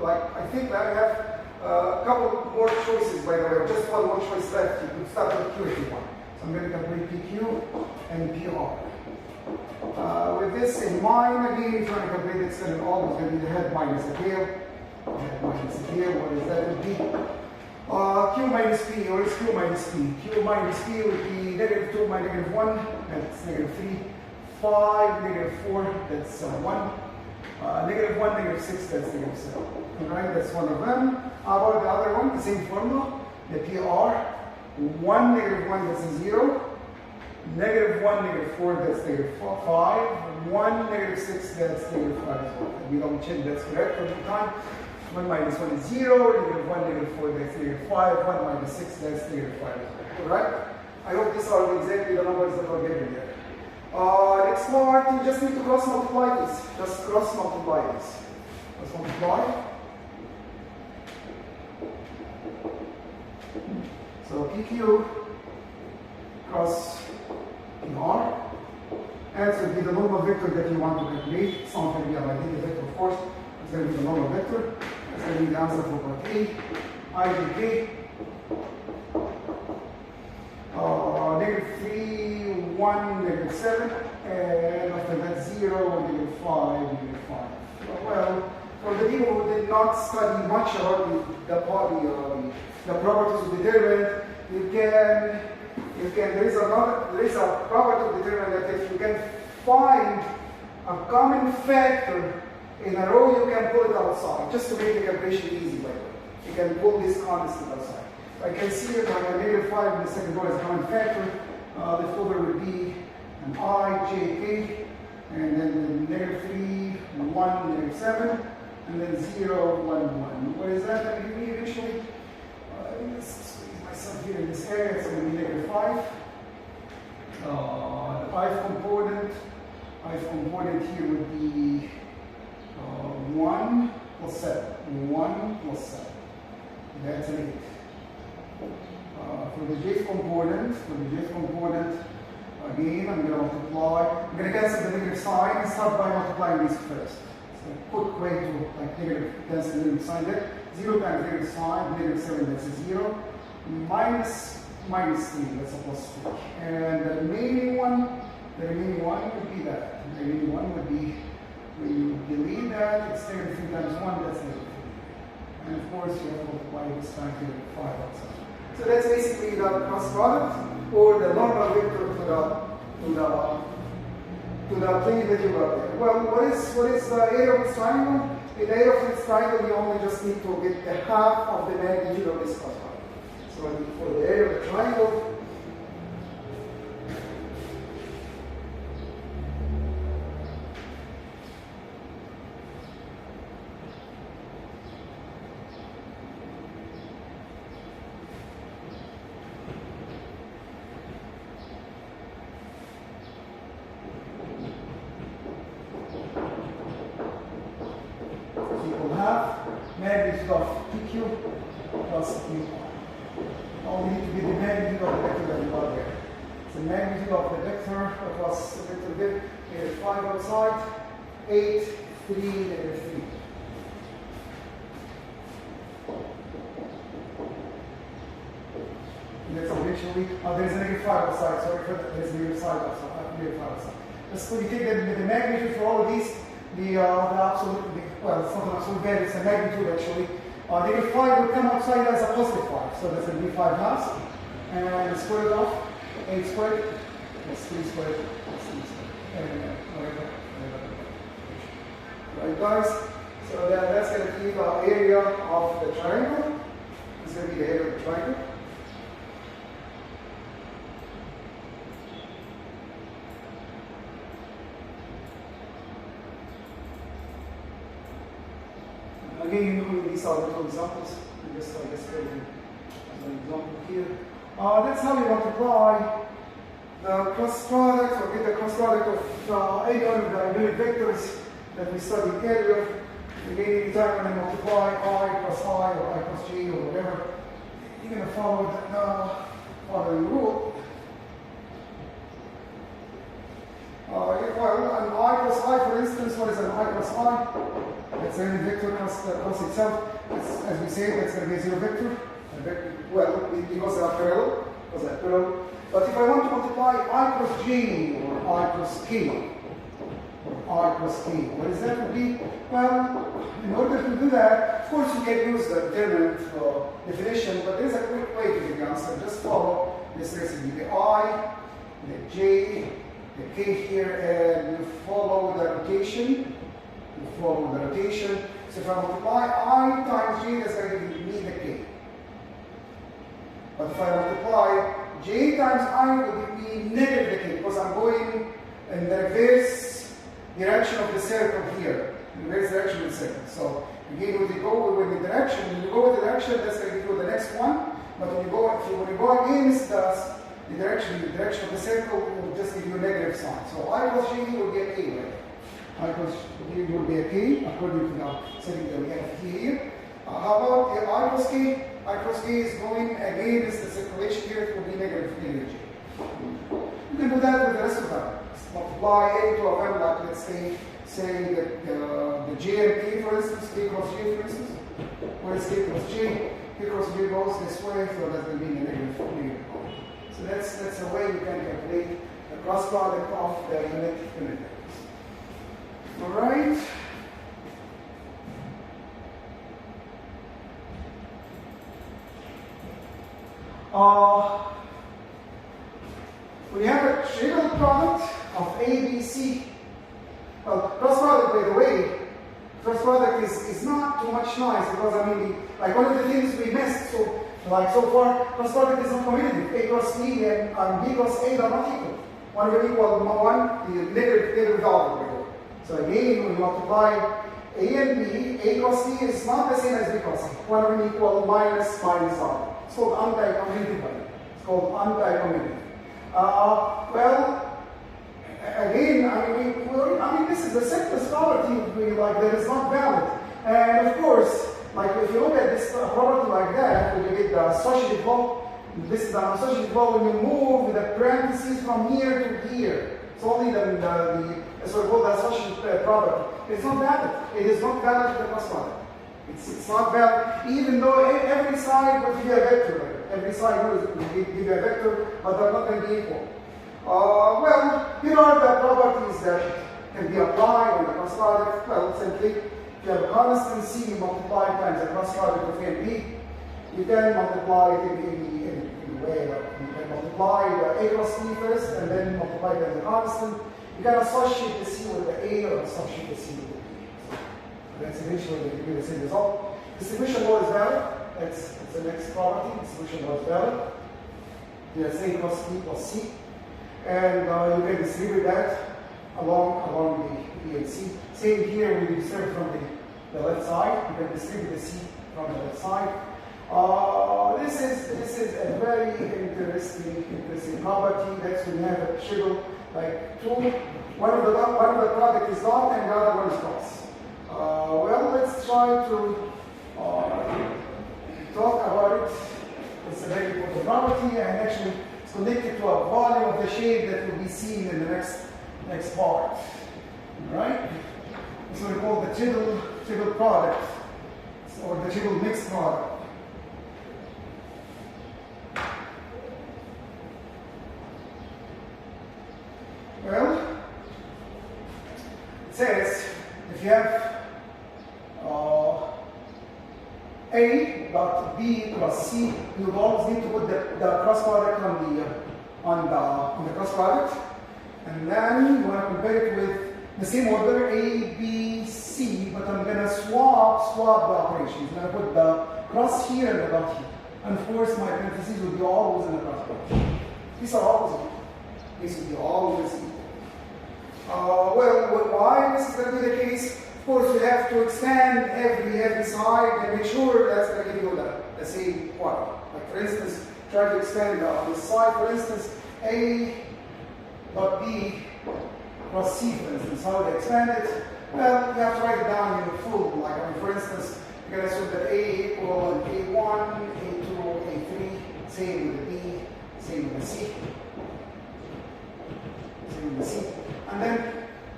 I think I have a couple more choices, by the way. Just one more choice left. You could start with Q if you want. So I'm going to complete PQ and PR. With this in mind, again, if you want to complete it, it's going to always going to be the head minus the tail. Head minus the tail, what is that? Would be Q minus P, or is Q minus P? Q minus P would be -2 minus -1, that's -3. 5, -4, that's 1. -1, -6, that's -7. Alright, that's one of them. How about the other one? The same formula, the PR. 1, -1, that's a 0. -1, -4, that's -5. 1, -6, that's -5 as well. We don't check that's correct every time. 1 minus 1 is 0, -1, -4, that's -5, 1 minus 6, that's -5 as well. Alright? I hope these are exactly the numbers that are given here. Next part, you just need to cross multiply this. Just cross multiply this. Cross multiply. So PQ cross PR. Answer will be the normal vector that you want to calculate. It's not going to be a identity vector, of course. It's going to be the normal vector. It's going to be the answer for part A. IJK. -3, 1, -7, and after that 0, -5, -5. Well, for the people who did not study much about the properties of determinant, there is a property of determinant that if you can find a common factor in a row, you can pull it outside, just to make the calculation easy, by the way. You can pull this constant outside. I can see that I have negative 5 in the second row as a common factor. The over would be an I, J, K, and then the negative 3, 1, negative 7, and then 0, 1, 1. What is that going to give me eventually? Let's squeeze myself here in this area. It's going to be negative 5. The ith component here would be 1 plus 7. 1 plus 7. That's an 8. For the jth component, again, I'm going to multiply. I'm going to cancel the negative sign and start by multiplying these first. So a quick way to cancel the negative sign there. 0 times negative sign, negative 7, that's a 0. Minus 3, that's a plus 3. And the remaining one would be that. The remaining one would be, when you delete that, it's negative 3 times 1, that's negative 3. And of course, you have to multiply this time here with 5 outside. So that's basically the cross product, or the normal vector to the plane that you got there. Well, what is the area of this triangle? In the area of this triangle, you only just need to get the half of the magnitude of this cross product. So for the area of the triangle, magnitude of PQ plus Q. Now we need to get the magnitude of the vector that we got there. So the magnitude of the vector that was the vector bit is 5 outside, 8, 3, negative 3. And that's eventually, there's a negative 5 outside, sorry for that, there's a negative 5 outside, negative 5 outside. Let's we take the magnitude for all of these. The absolute, well, it's not an absolute value, it's a magnitude actually. Negative 5 will come outside as a positive 5, so that's going to be 5 halves. And square it off, 8 squared, that's 3 squared, that's 3 squared. Right, guys? So that's going to be the area of the triangle. It's going to be the area of the triangle. Again, these are little examples. I guess as an example here. That's how you multiply the cross product, or get the cross product of any one of the unit vectors that we studied earlier. Again, any time when I multiply I plus I or I plus J or whatever, you're going to follow the following rule. An I plus I, for instance, what is an I plus I? It's a vector cross itself. As we say, that's going to be a zero vector. Well, because they are parallel. But if I want to multiply I plus j or I plus k, what does that would be? Well, in order to do that, of course you can use the determinant definition, but there's a quick way to get the answer. Just follow this recipe. The I, the j, the k here, and you follow the rotation. So if I multiply I times j, that's going to give me the k. But if I multiply j times I, it will give me negative the k, because I'm going in the reverse direction of the circle here. The reverse direction of the circle. So again, when you go with the direction, that's going to give you the next one. But when you go against the direction of the circle, it will just give you a negative sign. So I plus j will be a k, right? I plus j will be a k, according to the setting that we have here. How about I plus k? I plus k is going against the circulation here, it will be negative j. You can do that with the rest of them. Multiply a to a value like, let's say that the j and k, for instance, k cross j, for instance. Where is k cross j? K cross j goes this way, so that's going to be negative. So that's a way you can calculate the cross product of the unit vectors. All right. We have a trivial product of A, B, C. Well, cross product, by the way, cross product is not too much nice because I mean, like one of the things we missed so far, cross product is not commutative. A cross B and B cross A are not equal. One will equal one, the negative value. So again, when you multiply A and B, A cross B is not the same as B cross A. One will equal minus R. It's called anti-commutative. It's called anti-commutative. Well, again, I mean, this is the simplest property like that is not valid. And of course, like if you look at this property like that, when you get the associative law, this is the associative law when you move the parentheses from here to here. It's only the so-called associative property. It's not valid. It is not valid to the cross product. It's not valid, even though every side will give you a vector. Every side will give you a vector, but they're not going to be equal. Well, here are the properties that can be applied on the cross product. Well, simply, if you have a constant C multiplied times the cross product of A and B, you can multiply it in a way like you can multiply the A cross B first and then multiply it as a constant. You can associate the C with the A or associate the C with the B. So that's eventually going to give you the same result. Distribution law is valid. That's the next property. Distribution law is valid. You have A cross B plus C. And you can distribute that along the B and C. Same here, when you distribute from the left side, you can distribute the C from the left side. This is a very interesting property. That's when you have a triple like two. One of the product is dot and the other one is cross. Well, let's try to talk about it. It's a very important property, and actually it's connected to a volume of the shape that will be seen in the next part. All right? So we call the triple product, or the triple mixed product. Well, it says if you have A dot B plus C, you would always need to put the cross product on the cross product, and then you want to compare it with the same order A, B, C, but I'm going to swap the operations. I'm going to put the cross here and the dot here, and of course my parentheses will be always in the cross product. These are always equal. These will be always equal. Well, why this is going to be the case? Of course, you have to expand every side and make sure that's going to give you the same quantity. Like for instance, try to expand this side. For instance, A dot B plus C, for instance. How to expand it? Well, you have to write it down in full. Like for instance, you're going to assume that A equal A1, A2, A3. Same with the B. Same with the C. Same with the C. And then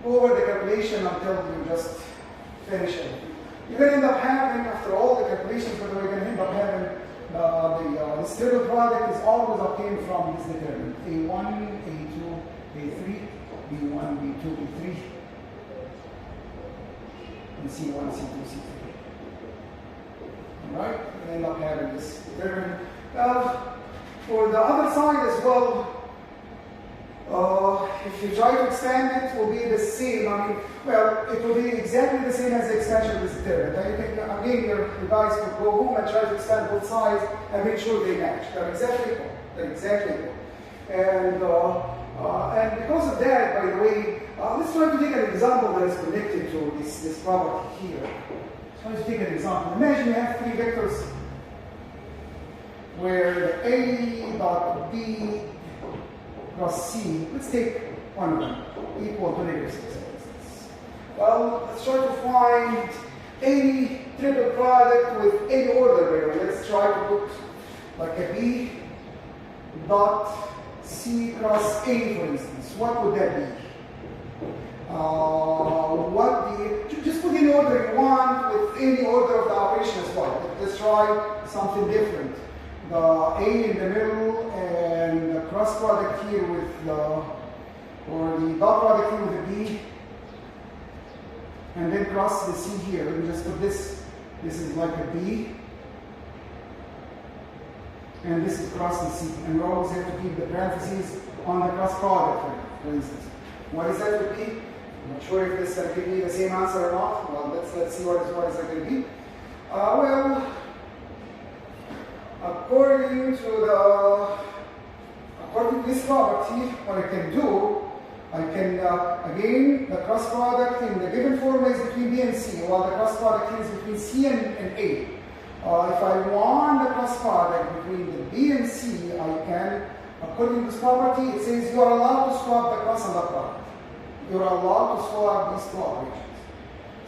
go over the calculation until you just finish it. You're going to end up having, after all the calculations, you're going to end up having this triple product is always obtained from this determinant. A1, A2, A3, B1, B2, B3, and C1, C2, C3. Alright? You end up having this determinant. For the other side as well, if you try to expand it, it will be the same. I mean, well, it will be exactly the same as the expansion of this determinant. Again, you guys could go home and try to expand both sides and make sure they match. They're exactly equal. They're exactly equal. And because of that, by the way, let's try to take an example that is connected to this property here. So let's take an example. Imagine you have three vectors where A dot B plus C, let's take one of them, equal to negative 6, for instance. Well, let's try to find any triple product with any order. Let's try to put like a B dot C cross A, for instance. What would that be? Just put any order you want with any order of the operation as well. Let's try something different. The A in the middle and the cross product here with or the dot product here with the B, and then cross the C here. Let me just put this. This is like a B, and this is cross the C. And we always have to keep the parentheses on the cross product, for instance. What is that going to be? I'm not sure if this is going to give me the same answer or not. Well, let's see what is that going to be. Well, according to this property, what I can do, I can, again, the cross product in the given formula is between B and C, while the cross product here is between C and A. If I want the cross product between the B and C, I can, according to this property, it says you are allowed to swap the cross and the product. You are allowed to swap these two operations.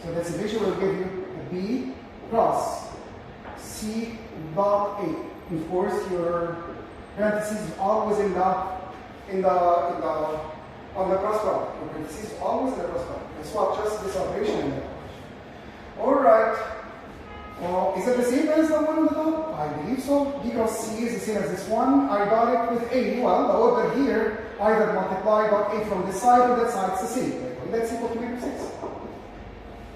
So that's eventually will give you a B cross C dot A. Of course, your parentheses is always on the cross product. Your parentheses is always in the cross product. I swap just this operation in there. All right. Is it the same as the one on the top? I believe so. B cross C is the same as this one. I got it with A. Well, the order here, either multiply dot A from this side or that side, it's the same. That's equal to negative 6.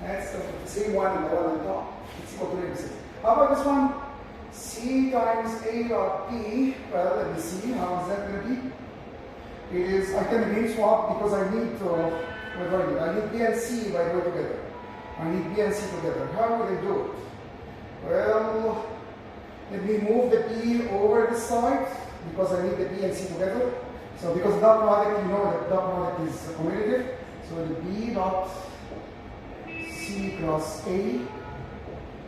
That's the same one and the one on the top. It's equal to negative 6. How about this one? C times A dot B. Well, let me see. How is that going to be? It is, I can again swap because I need to, what do I need? I need B and C by going together. I need B and C together. How would I do it? Well, let me move the B over this side because I need the B and C together. So because dot product, you know that dot product is commutative. So the B dot C cross A,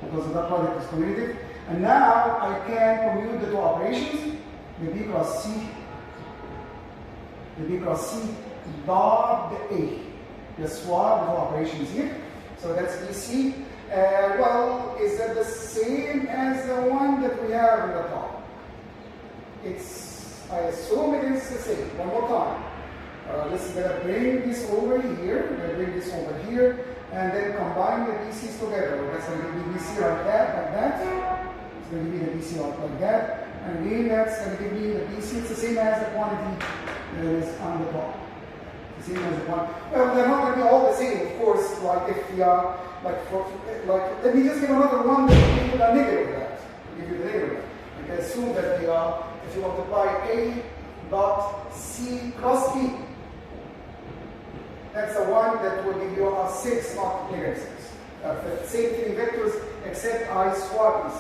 because the dot product is commutative. And now I can commute the two operations, the B cross C dot A. Just swap the two operations here. So that's BC. Well, is that the same as the one that we have on the top? I assume it is the same. One more time. This is going to bring this over here, and then combine the BCs together. That's going to be BC like that. It's going to be the BC like that. And again, that's going to give me the BC. It's the same as the quantity that is on the top. The same as the one. Well, they're not going to be all the same, of course. Like if we are, let me just give another one that will give you the negative of that. Give you the negative. You can assume that if you multiply A dot C cross B, that's the one that will give you a 6, not negative 6. The same three vectors, except I swap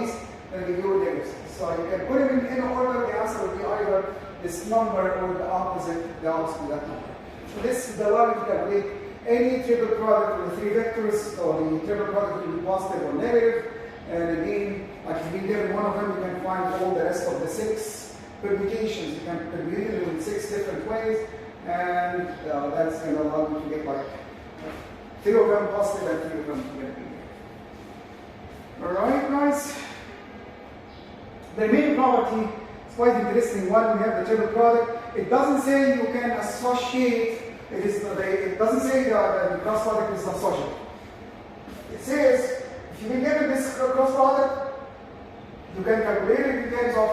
these, and give you a negative 6. So you can put them in order. The answer will be either this number or the opposite of that number. So this is the way to calculate any triple product with the three vectors, or the triple product will be positive or negative. And again, like if you given one of them, you can find all the rest of the 6 permutations. You can permute it in 6 different ways, and that's going to allow you to get like 3 of them positive and 3 of them negative. Alright, guys. The main property is quite interesting. One, we have the triple product. It doesn't say you can associate. It doesn't say the cross product is associated. It says if you get this cross product, you can calculate it in terms of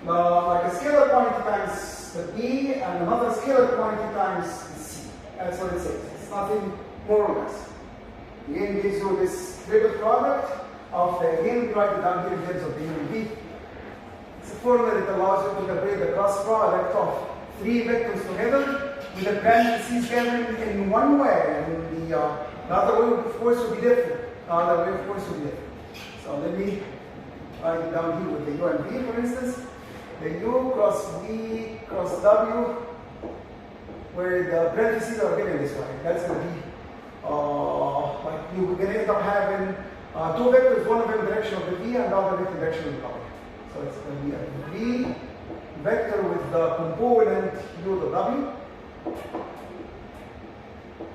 like a scalar quantity times the B and another scalar quantity times the C. That's what it says. It's nothing more or less. Again, it gives you this triple product of the, again, we write it down here in terms of B and B. It's a formula that allows you to calculate the cross product of 3 vectors together with the parentheses gathered in one way, and the other way, of course, will be different. So let me write it down here with the U and V, for instance. The U cross V cross W, where the parentheses are given this way. That's going to be like you're going to end up having 2 vectors, one of them in the direction of the V and the other in the direction of the W. So it's going to be a V vector with the component U to W.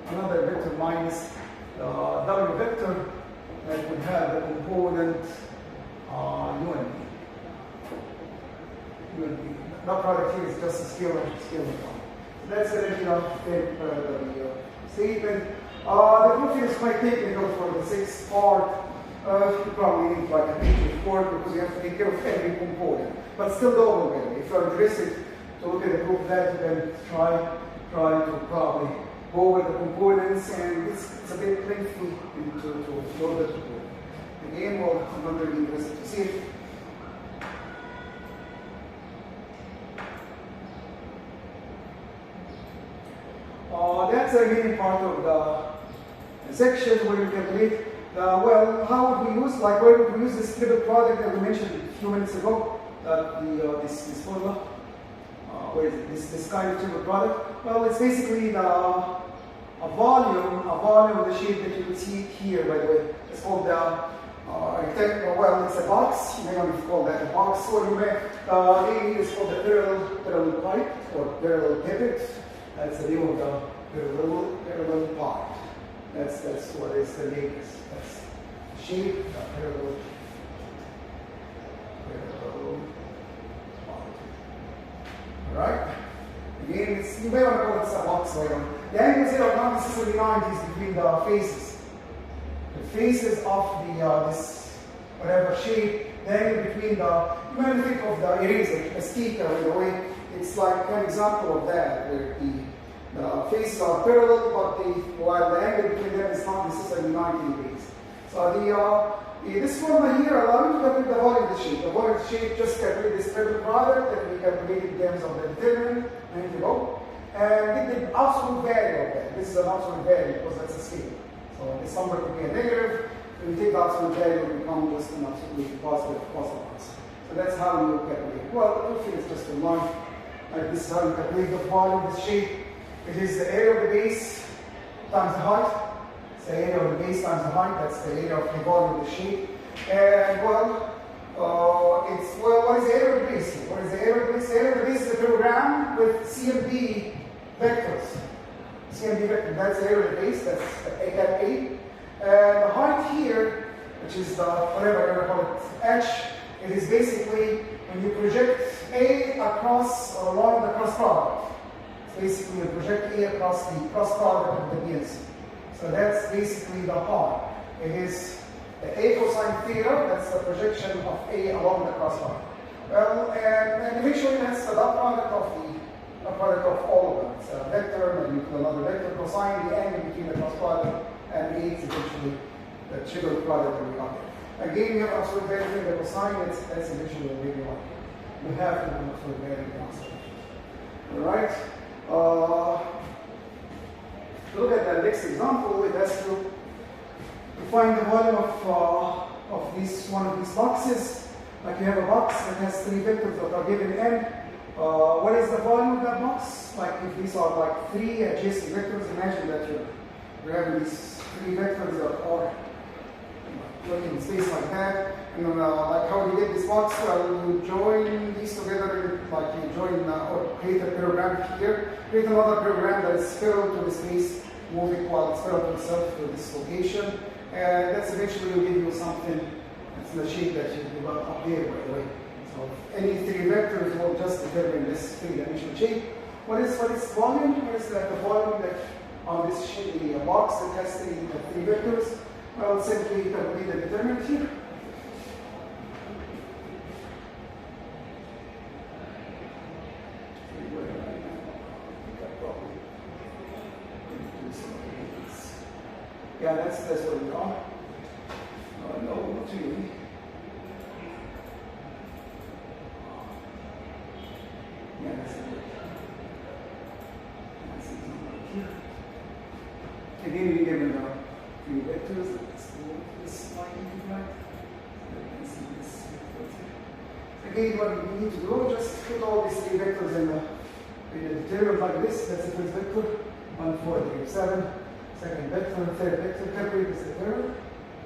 Another vector minus the W vector that would have the component U and V. That product here is just a scalar one. That's the statement. The proof is quite technical for the 6th part. You probably need like a page report because you have to take care of every component. But still doable. If you're interested to look at the proof that, you can try to probably go over the components, and it's a bit lengthy to go over the component. Again, I'm not really interested to see it. the remaining part of the section where you calculate well, how would we use, like where would we use this triple product that we mentioned a few minutes ago, this formula, where is it? This kind of triple product? Well, it's basically a volume of the shape that you would see here, by the way. It's called rectangle, well, it's a box. You may want to call that a box, or you may, it's called the parallel pipe, or parallel pivot. That's the name of the parallel part. That's what is the name is. That's the shape, the parallel part. Alright? Again, you may want to call it a box later on. The angles here are not necessarily 90s between the faces. The faces of the this whatever shape, the angle between the, you might think of the eraser, a sticker in a way. It's like an example of that, where the faces are parallel, but while the angle between them is not necessarily 90 degrees. So this formula here allows you to calculate the volume of the shape. The volume of the shape, just calculate this triple product that we calculated in terms of the determinant a minute ago. And get the absolute value of that. This is an absolute value because that's a scale. So this number could be a negative. When you take the absolute value, it will become just an absolutely positive answer. So that's how you calculate. Well, the field is just a line. Like this is how you calculate the volume of the shape. It is the area of the base times the height. It's the area of the base times the height. That's the area of the volume of the shape. And well, what is the area of the base here? What is the area of the base? The area of the base is a program with CMB vectors. CMB vector, that's the area of the base, that's at A. And the height here, which is the, whatever you're going to call it, H, it is basically when you project A across or along the cross product. It's basically you project A across the cross product of the BNC. So that's basically the height. It is the A cosine theta, that's the projection of A along the cross product. Well, and eventually that's the dot product of all of them. It's a vector, and you put another vector cosine, the angle between the cross product and A is eventually the triple product that we got there. Again, you have absolute value in the cosine, that's eventually the big one. You have to have absolute value in the cosine. Alright? Look at the next example. It asks you to find the volume of one of these boxes. Like you have a box that has three vectors that are given n. What is the volume of that box? Like if these are like three adjacent vectors, imagine that you're having these three vectors that are looking in space like that. And then, like how do you get this box? Well, you join these together, like you join or create a program here, create another program that is parallel to the space, moving while it's parallel to itself to this location. And that's eventually will give you something that's the shape that you got up there, by the way. So any three vectors will just determine this three-dimensional shape. What is volume? What is the volume that on this shape, the box that has three vectors? Well, simply calculate the determinant here. Yeah, that's what we are. No, not really. Yeah, that's it. That's it here. Again, we given the three vectors. Let's go this line if you like. Let's see this vector. Again, what we need to do, just put all these three vectors in the determinant like this. That's the first vector. 1, 4, 3, 7. Second vector, third vector, calculate this determinant.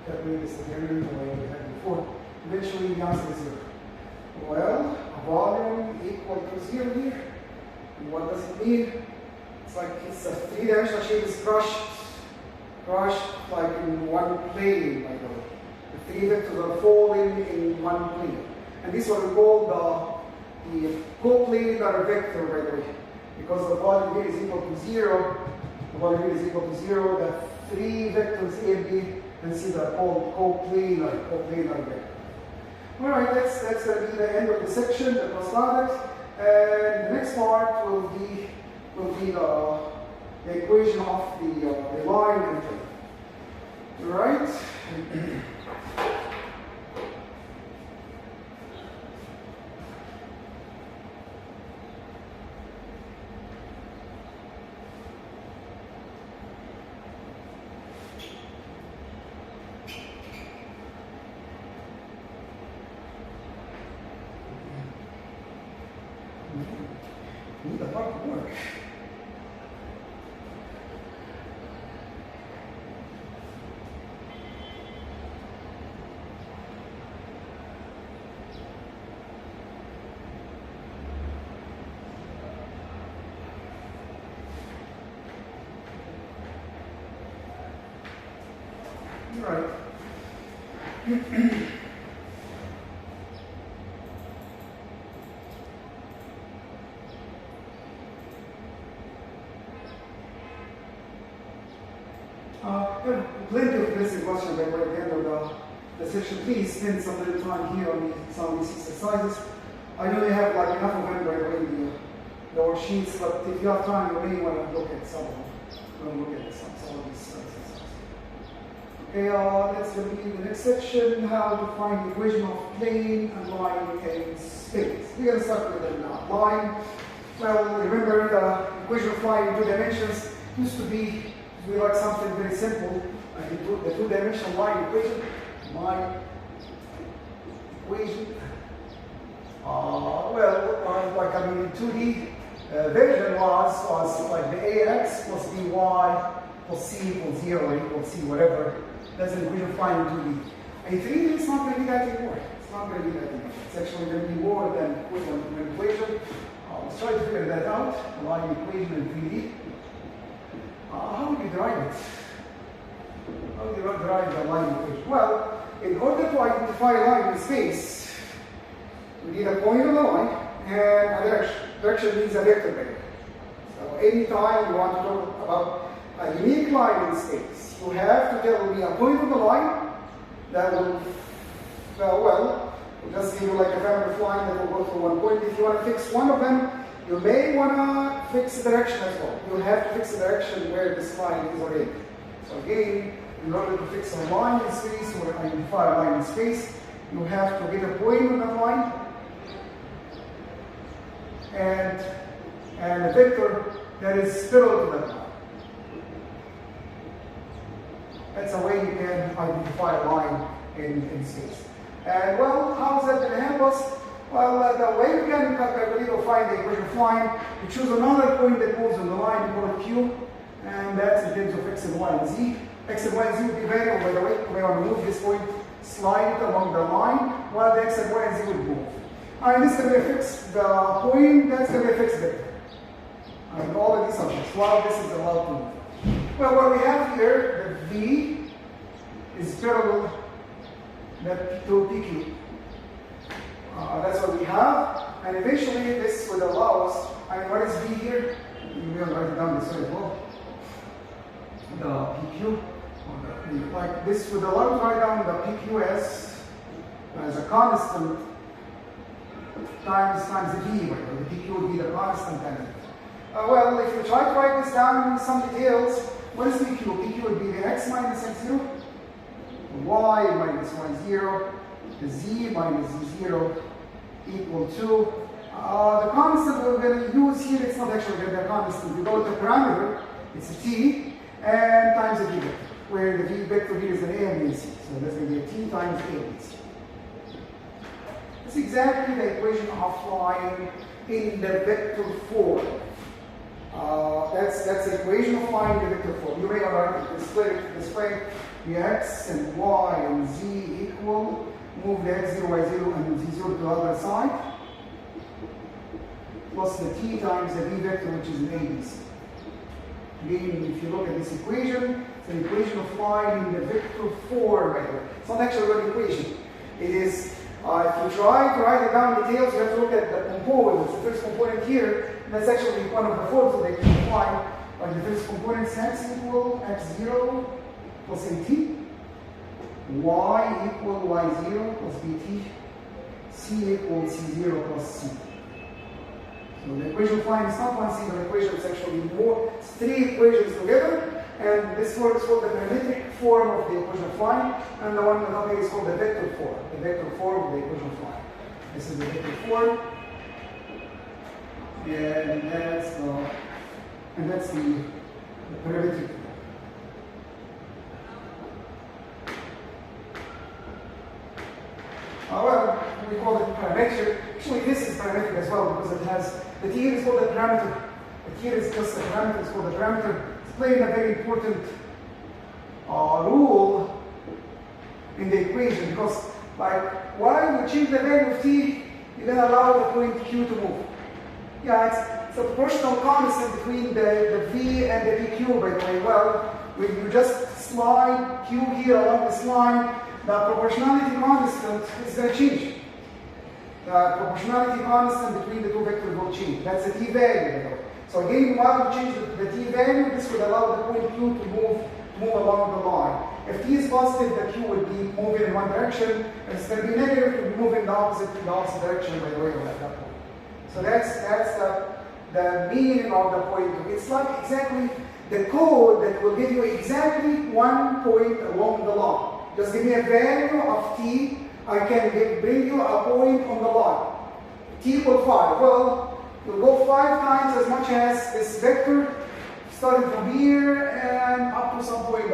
Calculate this determinant the way we had before. Eventually the answer is 0. Well, volume equal to 0 here. And what does it mean? It's like it's a three-dimensional shape is crushed like in one plane, by the way. The three vectors are falling in one plane. And this is what we call the coplanar vector, by the way. Because the volume here is equal to 0. The volume here is equal to 0. The three vectors A and B, and see they're called coplanar vector. Alright, that's going to be the end of the section, the cross product. And the next part will be the equation of the line and plane. Alright? Right. There are plenty of basic questions that were at the end of the session. Please spend some little time here on some of these exercises. I know you have like enough of them by the way in the worksheets, but if you have time, you may want to look at some of them. Look at some of these exercises. Okay, let's review the next section, how to find the equation of plane and line in space. We're going to start with a line. Well, remember the equation of line in 2 dimensions used to be like something very simple. The 2-dimensional line equation, my equation. Like I mean, 2D version was like the ax plus by plus c equals 0 or equals c, whatever. That's an equation of line in 2D. In 3D, it's not going to be that anymore. It's not going to be that anymore. It's actually going to be more than equivalent to an equation. Let's try to figure that out. A line equation in 3D. How would you derive it? How do you derive the line equation? Well, in order to identify a line in space, we need a point on the line and a direction. Direction means a vector value. So anytime you want to talk about a unique line in space, you have to tell me a point on the line that will, we'll just give you like a family of line that will go through one point. If you want to fix one of them, you may want to fix the direction as well. You'll have to fix the direction where this line is already. So again, in order to fix a line in space or identify a line in space, you have to get a point on the line and a vector that is parallel to that line. That's a way you can identify a line in space. And well, how is that going to help us? Well, the way we can calculate or find the equation of line, we choose another point that moves on the line, we call it Q, and that's in terms of x and y and z. X and y and z would be variable, by the way. We want to move this point, slide it along the line, while the x and y and z would move. And this is going to be a fixed point, that's going to be a fixed vector. And all of these objects, while this is allowed to move. Well, what we have here, the v is parallel to pq. That's what we have, and eventually this would allow us, what is v here? We will write it down this way as well. The pq, like this would allow to write down the pq as a constant times the v, the pq would be the constant times it. Well, if you try to write this down in some details, what is pq? Pq would be the x minus x0, the y minus y0, the z minus z0 equal to the constant we're going to use here. It's not actually going to be a constant. We go to the parameter, it's a t, and times a v vector, where the v vector here is an a and b and c. So that's going to be a t times a and c. That's exactly the equation of line in the vector form. That's the equation of line in the vector form. You may write it this way. The x and y and z equal. Move the x0, y0, and z0 to the other side, plus the t times the v vector, which is an ABC. Again, if you look at this equation, it's an equation of line in the vector form. It's not actually an equation. It is, if you try to write it down in details, you have to look at the components. The first component here, and that's actually one of the forms of the equation of line. Like the first component is x equal x0 plus at. Y equal y0 plus bt, c equal c0 plus c. So the equation of line is not one single equation, it's actually more, it's 3 equations together, and this one is called the parametric form of the equation of line, and the one on the top here is called the vector form of the equation of line. This is the vector form, and that's the parametric form. Well, we call it parametric. Actually, this is parametric as well because it has, the t is called the parameter. The t is just the parameter, it's called the parameter. It's playing a very important role in the equation because, like, while you change the value of t, you then allow the point q to move. Yeah, it's a proportional constant between the v and the pq, by the way. Well, when you just slide Q here along this line, the proportionality constant is going to change. The proportionality constant between the two vectors will change. That's the t value. So again, while you change the t value, this would allow the point Q to move along the line. If t is positive, the Q would be moving in one direction. If it's going to be negative, it would be moving in the opposite direction by the way of that point. So that's the meaning of the point. It's like exactly the code that will give you exactly one point along the line. Just give me a value of t. I can bring you a point on the line. T equals 5. Well, you'll go 5 times as much as this vector, starting from here and up to some point,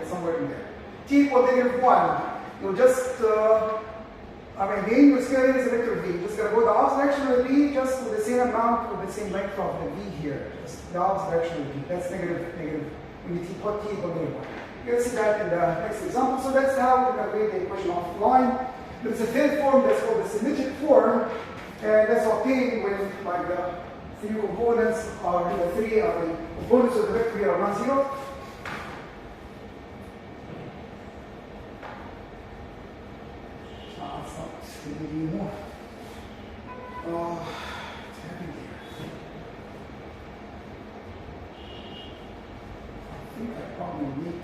somewhere in there. T equals -1. You'll just, again, you're scaling as a vector v. You're just going to go the opposite direction of the v, just with the same amount, with the same length of the v here. Just the opposite direction of the v. That's negative. When you put t equals -1. You'll see that in the next example. So that's how we're going to create the equation of the line. There's a third form that's called the symmetric form, and that's obtained when like the three components are the components of the vector here are non-zero. It's not really anymore. What's happening here? I think I probably need.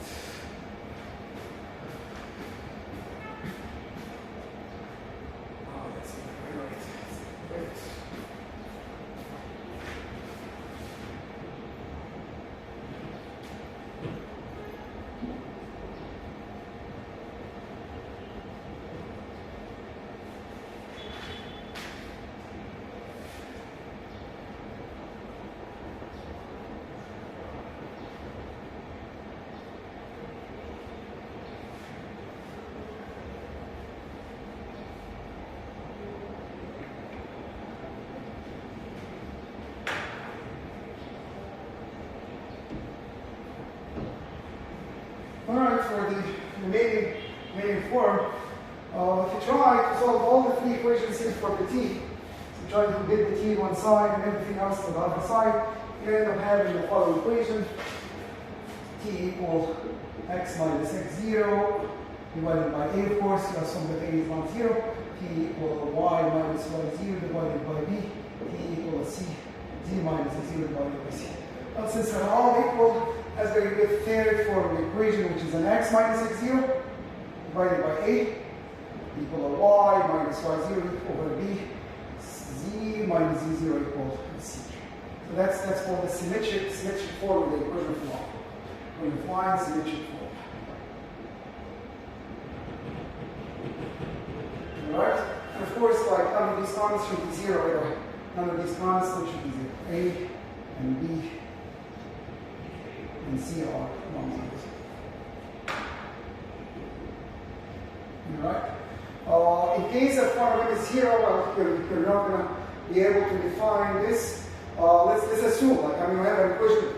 Alright, for the remaining form, if you try to solve all the 3 equations here for the t, so try to get the t on one side and everything else on the other side, you end up having the following equation: t equals x minus x0 divided by a, of course, you assume that a is not 0, t equals y minus y0 divided by b, t equals z minus z0 divided by c. Well, since they're all equal, as we get third form of the equation, which is an x minus x0 divided by a equal to y minus y0 over b, z minus z0 equals c. So that's called the symmetric form of the equation of line. When you find symmetric form. Alright? And of course, like none of these constants should be 0 either. None of these constants should be 0. A and b and C are non-zeros. Alright? In case that one of them is 0, well, you're not going to be able to define this. Let's assume, like, we have an equation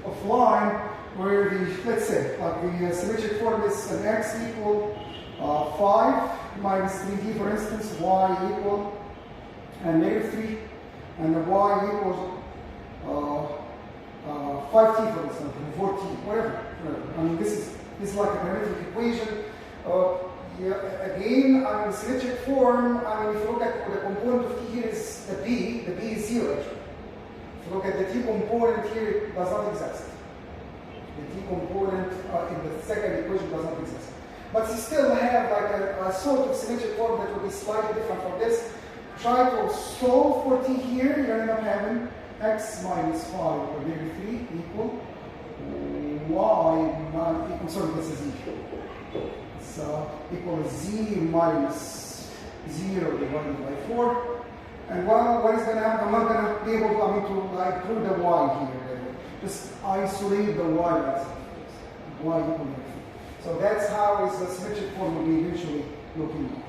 of line where let's say, like the symmetric form is an x equal 5 minus 3t, for instance, y equal negative 3, and the y equals 5t, for instance, 4t, whatever. This is like a parametric equation. Again, in symmetric form, if you look at the component of t here is the b is 0 actually. If you look at the t component here, it does not exist. The t component in the second equation does not exist. But you still have like a sort of symmetric form that will be slightly different from this. Try to solve for t here, you end up having x minus 5 over negative 3 equal y, I'm sorry, this is z. It's equal to z minus 0 divided by 4. And what is going to happen? I'm not going to be able to, like, prove the y here. Just isolate the y itself. Y equal to negative 3. So that's how is the symmetric form will be eventually looking like.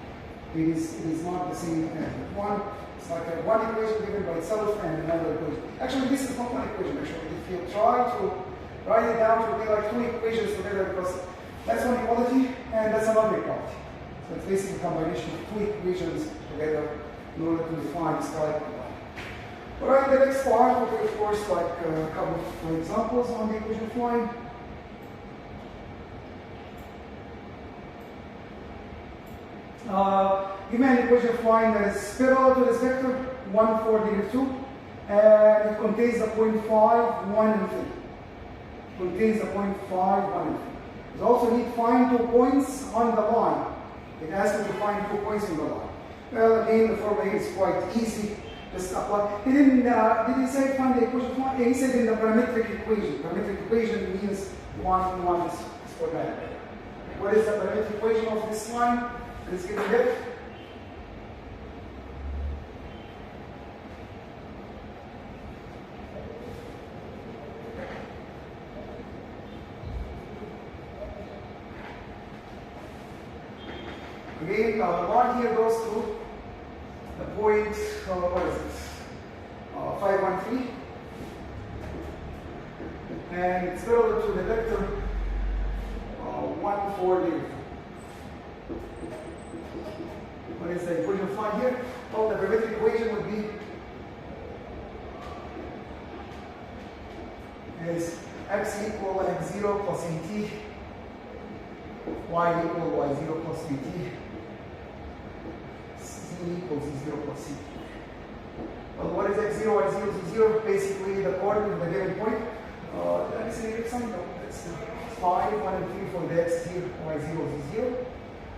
It is not the same as one. It's like one equation given by itself and another equation. Actually, this is not one equation. Actually, if you try to write it down, it will be like 2 equations together because that's one equality and that's another equality. So it's basically a combination of 2 equations together in order to define this type of line. Alright, the next part will be, of course, like a couple of examples on the equation of line. Give me an equation of y that is parallel to this vector, 1, 4, negative 2, and it contains the point 5, 1, and 3. Contains the point 5, 1, and 3. You also need to find 2 points on the line. It asks you to find 2 points on the line. Well, again, the formula is quite easy. Just apply. He didn't, did he say find the equation of y? He said in the parametric equation. Parametric equation means 1 is for that. What is the parametric equation of this line? Let's get it. Again, the line here goes to the point, what is it? 513. And it's parallel to the vector 1, 4, negative 2. What is the equation of phi here? Well, the parametric equation would be is x equal x0 plus at, y equal y0 plus at, z equals z0 plus c. Well, what is x0, y0, z0? Basically, the coordinate of the given point. Let me say it's something. That's 5, 1, and 3 for the x0, y0, z0.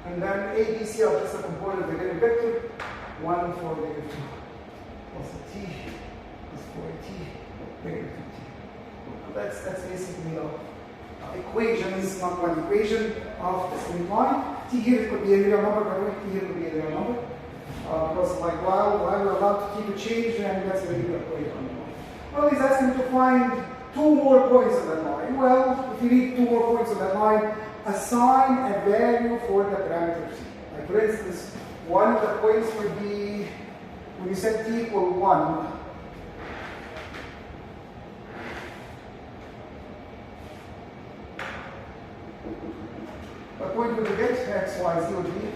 And then a, b, c are just a component of the given vector. 1 for negative 2 plus a t plus 4t, negative 2t. That's basically the equations, not one equation of the same line. T here could be a real number, by the way, T here could be a real number. Because like while we're allowed to keep a change, and that's a regular equation. Well, he's asking to find 2 more points on that line. Well, if you need 2 more points on that line, assign a value for the parameter c. Like for instance, one of the points would be when you set t equal 1. What point would you get? X, y, z would be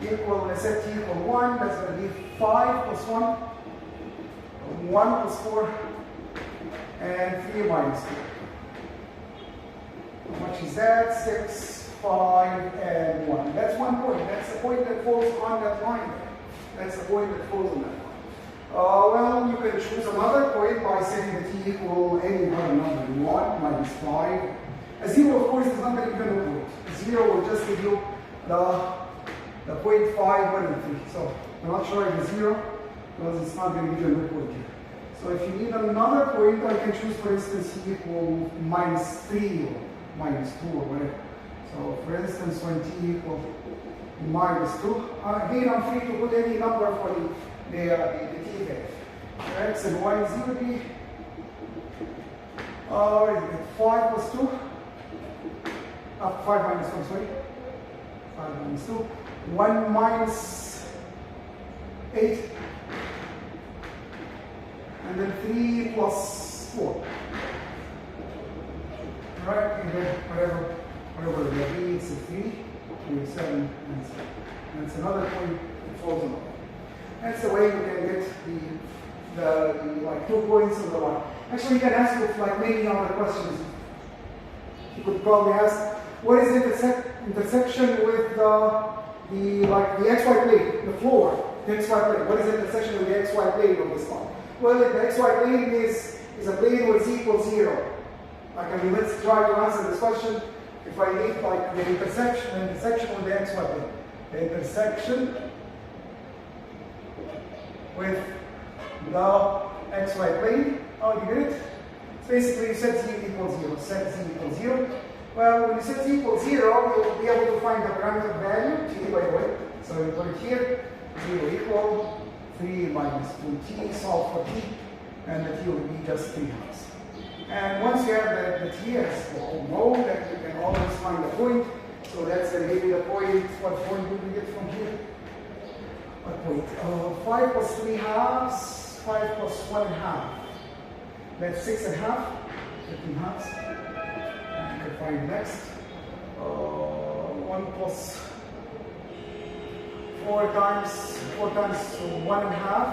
equal, when I set t equal 1, that's going to be 5 plus 1, 1 plus 4, and 3 minus 2. How much is that? 6, 5, and 1. That's 1 point. That's the point that falls on that line there. That's the point that falls on that line. Well, you can choose another point by setting the t equal any other number. 1 minus 5. A 0, of course, is not going to give you a point. A 0 will just give you the point 5, 1, and 3. So I'm not sure if it's 0 because it's not going to give you a point here. So if you need another point, I can choose, for instance, t equal minus 3 or minus 2 or whatever. So for instance, when t equals minus 2, again, I'm free to put any number for the t there. X and y and z would be 5 plus 2. 5 minus 1, sorry. 5 minus 2. 1 minus 8. And then 3 plus 4. Right? And then whatever it will be, it's a 3, 7, and 7. And it's another point that falls on the line. That's the way you can get the like 2 points on the line. Actually, you can ask with like many other questions. You could probably ask, what is the intersection with the xy plane, the floor, the xy plane? What is the intersection with the xy plane of this line? Well, the xy plane is a plane where z equals 0. Like, I mean, let's try to answer this question. If I need like the intersection with the xy plane, the intersection with the xy plane. Oh, you get it? It's basically you set z equals 0. Set z equals 0. Well, when you set t equals 0, you'll be able to find the parameter value, t by the way. So you put it here, 0 equal 3 minus 2t, solve for t, and the t will be just 3 halves. And once you have the t as know that you can always find the point. So that's maybe the point. What point would we get from here? What point? 5 plus 3 halves, 5 plus 1 half. That's 6 and a half, 15 halves. And you can find next. 1 plus 4 times 1 and a half.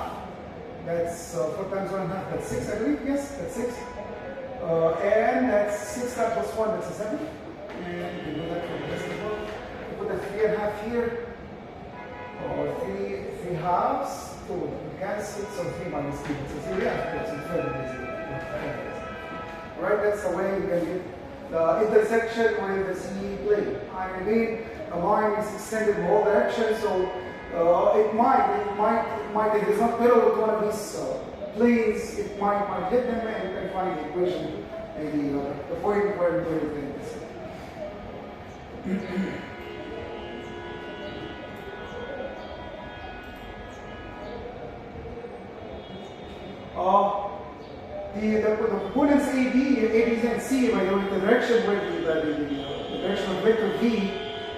That's 4 times 1 and a half. That's 6, I believe. Yes, that's 6. And that's 6 times plus 1. That's a 7. And you can do that for the rest of the work. You put the 3 and a half here. 3 halves, 2 we cancel, so 3 minus 3. So 3 halves, so 3 Alright, that's the way you can get the intersection with the C plane. And again, the line is extended in all directions, so it might, if it's not parallel to one of these planes, it might hit them, and you can find the equation, maybe the point where it is. The components AB and C, by the way, the direction where the direction of vector V,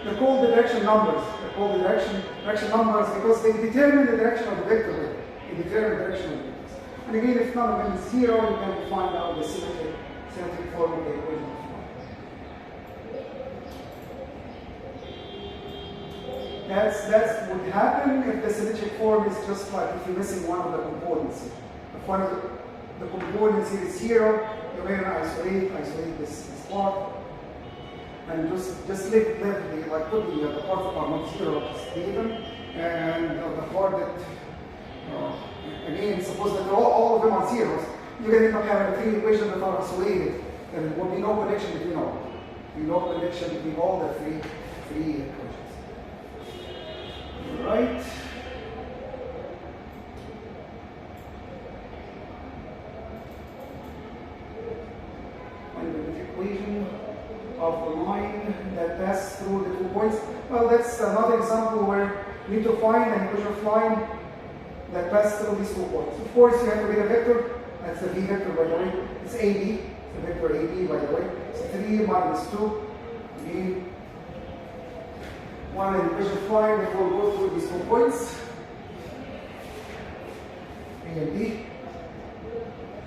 they're called the direction numbers. They're called the direction numbers because they determine the direction of the vector vector. They determine the direction of the vectors. And again, if none of them is 0, you can find out the symmetric form of the equation. That's what would happen if the symmetric form is just like if you're missing one of the components. If one of the components here is 0, you may isolate this part, and just leave the like put the parts that are not 0, just leave them, and the part that again, suppose that all of them are zeros, you can end up having 3 equations that are isolated, and there will be no connection between all. No connection between all the three equations. Right. And the equation of the line that passes through the 2 points. Well, that's another example where you need to find an equation of line that passes through these 2 points. Of course, you have to get a vector. That's the V vector, by the way. It's AB. It's a vector AB, by the way. It's 3 minus 2. B. One equation of line that will go through these 2 points, A and B.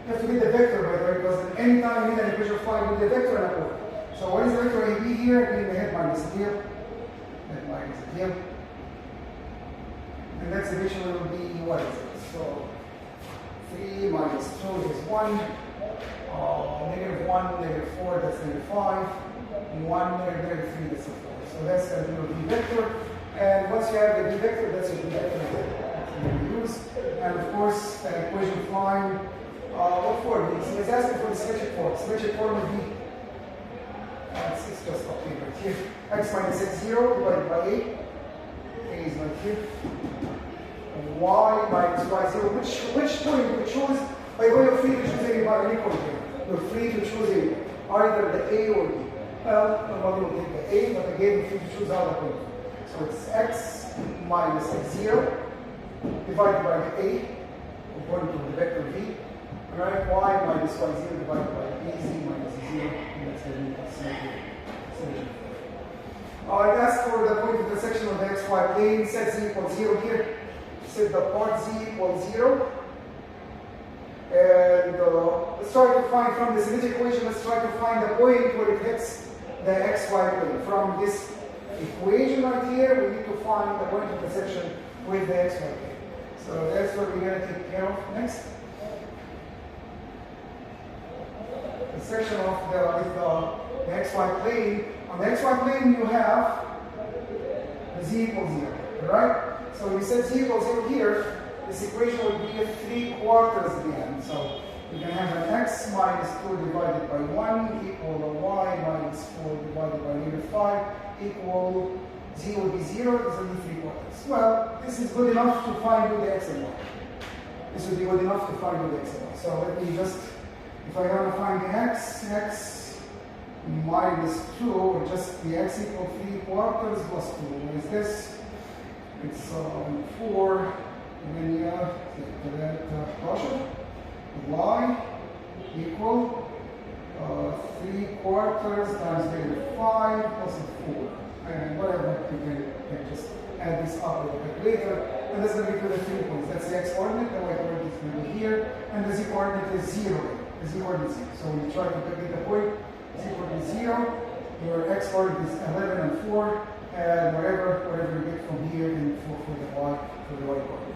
You have to get the vector, by the way, because anytime you need an equation of line, you need a vector and a point. So what is the vector AB here? We need the head minus it here. Head minus it here. And that's eventually will be, what is it? So 3 minus 2 is 1. Negative 1, negative 4, that's negative 5. 1, negative 3, that's a 4. So that's going to be your V vector. And once you have the V vector, that's your V vector that you use. And of course, an equation of line, what form? It's asking for the symmetric form. Symmetric form would be, it's just up here, right here. X minus x 0 divided by 8. A is right here. Y minus y 0. Which point you choose? By the way, you're free to choose any point here. You're free to choose either the A or B. Well, nobody will take the A, but again, if you choose out of it. So it's x minus x0 divided by the A, according to the vector V. Right? Y minus y0 divided by az minus z0, and that's the symmetry. It asks for the point of intersection of the xy plane, set z equals 0 here. Set the part z equals 0. And let's try to find from the symmetric equation, let's try to find the point where it hits the xy plane. From this equation right here, we need to find the point of intersection with the xy plane. So that's what we're going to take care of next. The section of the xy plane. On the xy plane, you have the z equals 0, right? So we set z equals 0 here. This equation would be 3/4 at the end. So we can have an x minus 2 divided by 1 equal a y minus 4 divided by negative 5 equal z would be 0, this will be 3/4. Well, this is good enough to find the x and y. This would be good enough to find the x and y. So let me just, if I want to find the x minus 2, or just the x equal 3/4 plus 2. What is this? It's 4. And then that quotient, y equal 3/4 times negative 5 plus 4. And whatever, you can just add this up a little bit later. And that's going to be for the 3 points. That's the x coordinate, the y coordinate is going to be here. And the z coordinate is 0. The z coordinate is 0. So when you try to get the point, z coordinate is 0. Your x coordinate is 11 and 4. And whatever you get from here and for the y coordinate.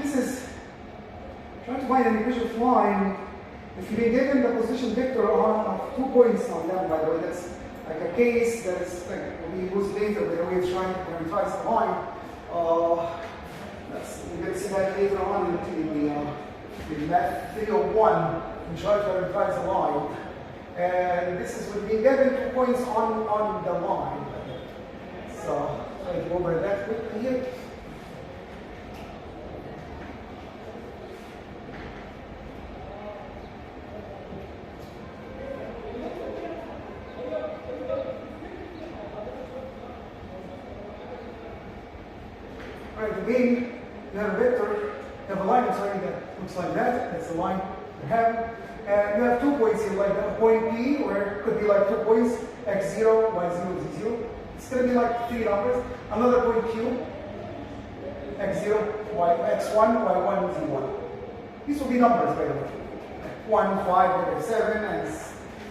This is trying to find an equation of line. If you've been given the position vector of 2 points on that, by the way, that's like a case that is like we use later when we're trying to parameterize the line. You're going to see that later on in math 301, we try to parameterize the line. And this is when we given 2 points on the line. So I'll go over that quickly here. Alright, again, you have a vector, you have a line, sorry, that looks like that. That's the line you have. And you have 2 points here, like a point P, or it could be like 2 points, x0, y0, z0. It's going to be like 3 numbers. Another point Q, x0, x1, y1, z1. These will be numbers, by the way. 1, 5, 7, and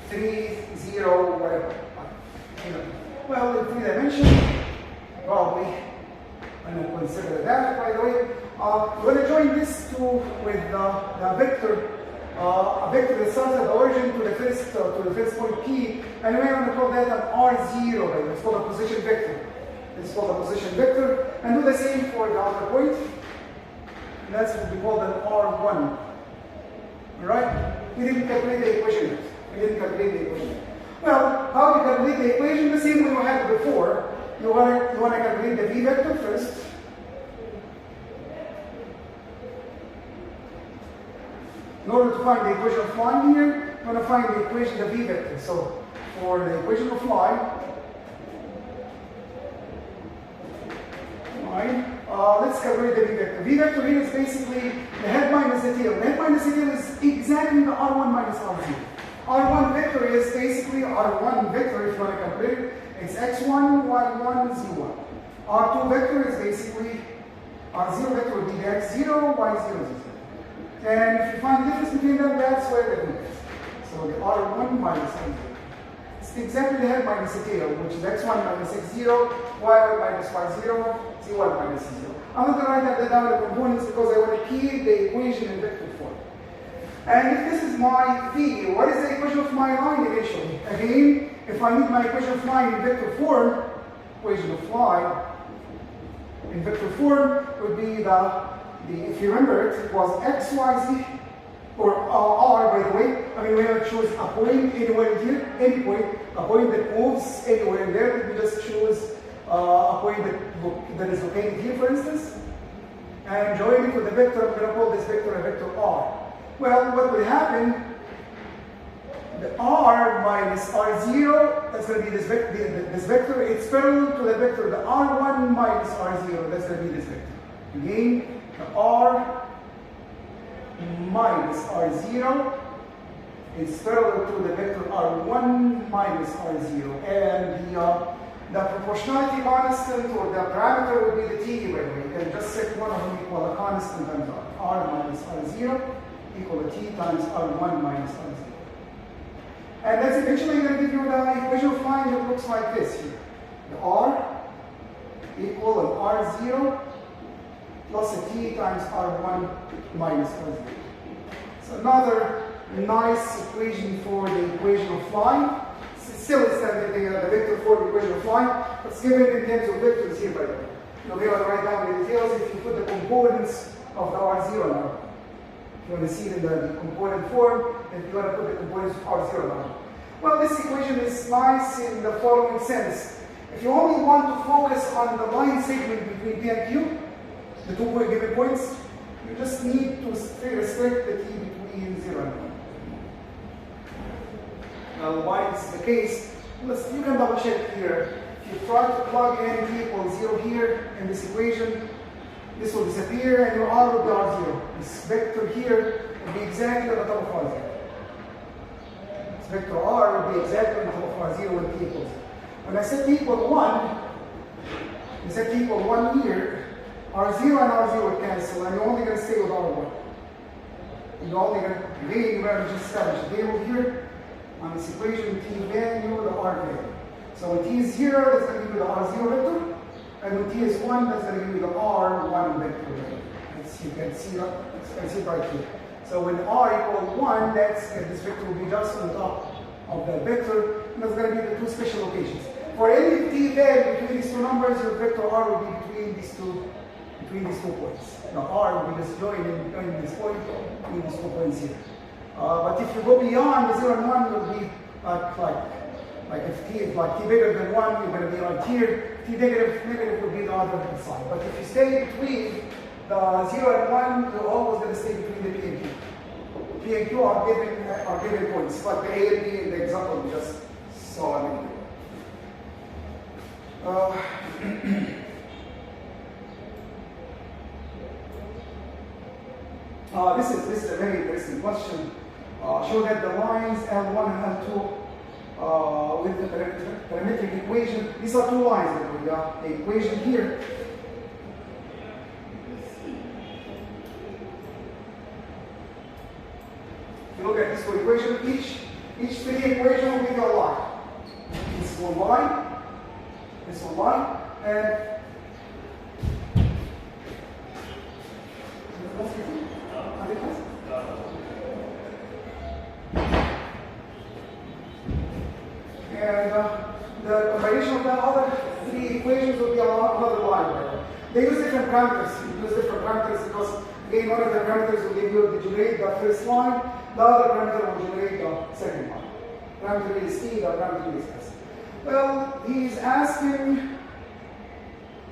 3, 0, whatever. Well, in 3 dimensions, probably. And I consider that, by the way. We're going to join this with the vector. A vector that starts at the origin to the first point P, and we're going to call that an R0. Right? It's called a position vector. It's called a position vector, and do the same for the other point. And that's what we call an R1. All right? We didn't calculate the equation yet. We didn't calculate the equation. Well, how do you calculate the equation? The same way we had before. You want to calculate the v vector first. In order to find the equation of line here, you want to find the equation, the v vector. So for the equation of line, let's calculate the v vector. V vector here is basically the head minus the tail. The head minus the tail is exactly the R1 minus R0. R1 vector is basically R1 vector, if you want to calculate it. It's x1, y1, z1. R2 vector is basically R0 vector would be the x0, y0, z0. And if you find the difference between them, that's where the v is. So the R1 minus R0. It's exactly the head minus the tail, which is x1 minus x0, y1 minus y0, z1 minus z0. I'm not going to write that down in the components because I want to keep the equation in vector form. And if this is my v, what is the equation of my line eventually? Again, if I need my equation of line in vector form, equation of line in vector form would be if you remember it was x, y, z, or r, by the way. I mean, we have to choose a point anywhere in here, any point, a point that moves anywhere in there. We just choose a point that is located here, for instance. And join it with the vector, I'm going to call this vector a vector r. Well, what will happen? The r minus r0, that's going to be this vector, it's parallel to the vector, the r1 minus r0, that's going to be this vector. Again, the r minus r0 is parallel to the vector r1 minus r0. And the proportionality constant or the parameter would be the t, by the way. You can just set one of them equal a constant times r minus r0 equal to t times r1 minus r0. And that's eventually going to give you the equation of line that looks like this here. The r equal an r0 plus a t times r1 minus r0. So another nice equation for the equation of line. Still it's the vector form equation of line, but it's given in terms of vectors here, by the way. You'll be able to write down the details if you put the components of the r0 now. You want to see it in the component form, and you want to put the components of R0 on. Well, this equation is nice in the following sense. If you only want to focus on the line segment between P and Q, the 2 given points, you just need to restrict the T between 0 and 1. Now, why is the case? You can double check here. If you try to plug in T equals 0 here in this equation, this will disappear and your R will be R0. This vector here will be exactly on the top of R0. This vector R will be exactly on the top of R0 when T equals 0. When I set T equal 1, I set T equal 1 here, R0 and R0 will cancel and you're only going to stay with R1. You're only going to just establish a table here on this equation, T value, the R value. So when T is 0, that's going to be the R0 vector. And when T is 1, that's going to give you the R1 vector. you can see it right here. So when r equals 1, this vector will be just on top of the vector, and that's going to be the two special locations. For any t value between these two numbers, your vector r will be between these two points. Now r will be just joining this point between these 2 points here. But if you go beyond the 0 and 1, it will be like if t is like t bigger than 1, you're going to be like here. T negative will be the other side. But if you stay between the 0 and 1, you're always going to stay between the p and q. P and q are given points, like the a and b in the example we just saw a minute ago. This is a very interesting question. Show that the lines L1 and L2 with the parametric equation. These are two lines that we got. The equation here. If you look at this equation, each 3 equation will give you a line. This one line, and the combination of the other 3 equations will be another line. They use different parameters. Because again, one of the parameters will give you generate the first line, the other parameter will generate the second line. Parameter is t, the parameter is s. Well, he's asking,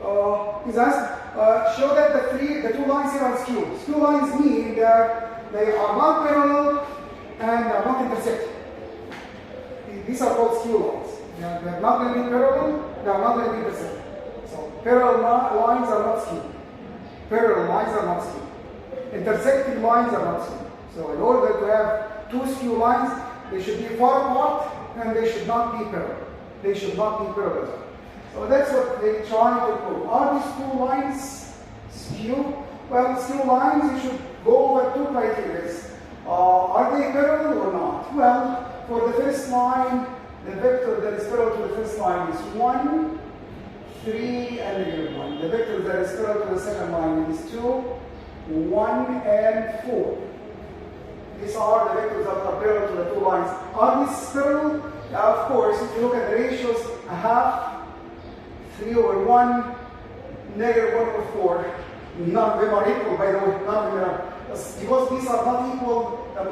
show that the 2 lines here are skewed. Skew lines mean that they are not parallel and are not intersecting. These are called skew lines. They are not going to be parallel, they are not going to be intersecting. So parallel lines are not skewed. Parallel lines are not skewed. Intersecting lines are not skewed. So in order to have 2 skew lines, they should be far apart and they should not be parallel. They should not be parallel. So that's what they try to prove. Are these 2 lines skew? Well, skew lines, you should go over 2 criteria. Are they parallel or not? Well, for the first line, the vector that is parallel to the first line is 1, 3, and -1. The vector that is parallel to the second line is 2, 1, and 4. These are the vectors that are parallel to the 2 lines. Are these parallel? Of course, if you look at the ratios, a half, 3 over 1, -1 over 4. None of them are equal, by the way. None of them are. Because these are not equal, they're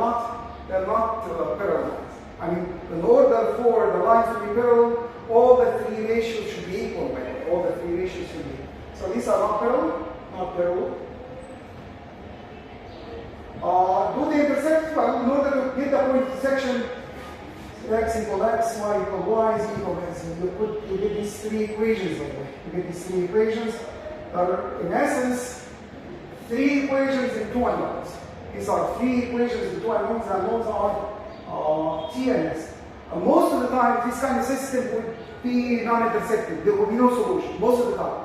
not parallel. I mean, in order for the lines to be parallel, all the 3 ratios should be equal, by the way. All the 3 ratios should be equal. So these are not parallel, not parallel. Do they intersect? Well, in order to get the point intersection, x equal x, y equal y, z equal z. You get these 3 equations, by the way. You get these 3 equations that are, in essence, 3 equations in 2 unknowns. These are 3 equations in 2 unknowns, and those are t and s. Most of the time, this kind of system would be non-intersecting. There will be no solution, most of the time.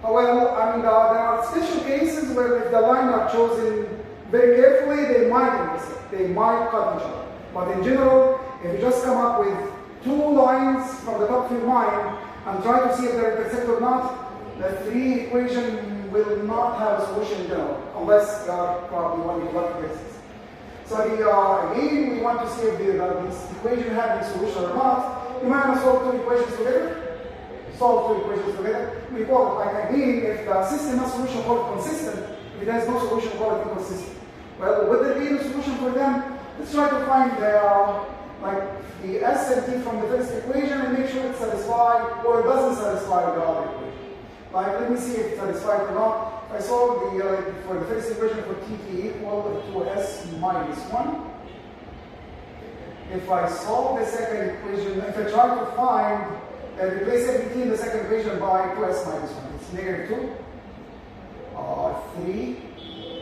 Well, I mean, there are special cases where if the lines are chosen very carefully, they might intersect. They might cut each other. But in general, if you just come up with 2 lines from the top of your mind and try to see if they're intersect or not, the 3 equation will not have a solution in general, unless you are probably one of the lucky cases. So again, we want to see if this equation has a solution or not. You might want to solve 2 equations together. Solve 2 equations together. We call it, like again, if the system has solution, call it consistent. If it has no solution, call it inconsistent. Well, would there be a solution for them? Let's try to find the s and t from the first equation and make sure it satisfies or it doesn't satisfy the other equation. Let me see if it's satisfied or not. If I solve for the first equation for t equal to s minus 1. If I solve the second equation, if I try to find, replace everything in the second equation by 2s minus 1. It's -2, 3,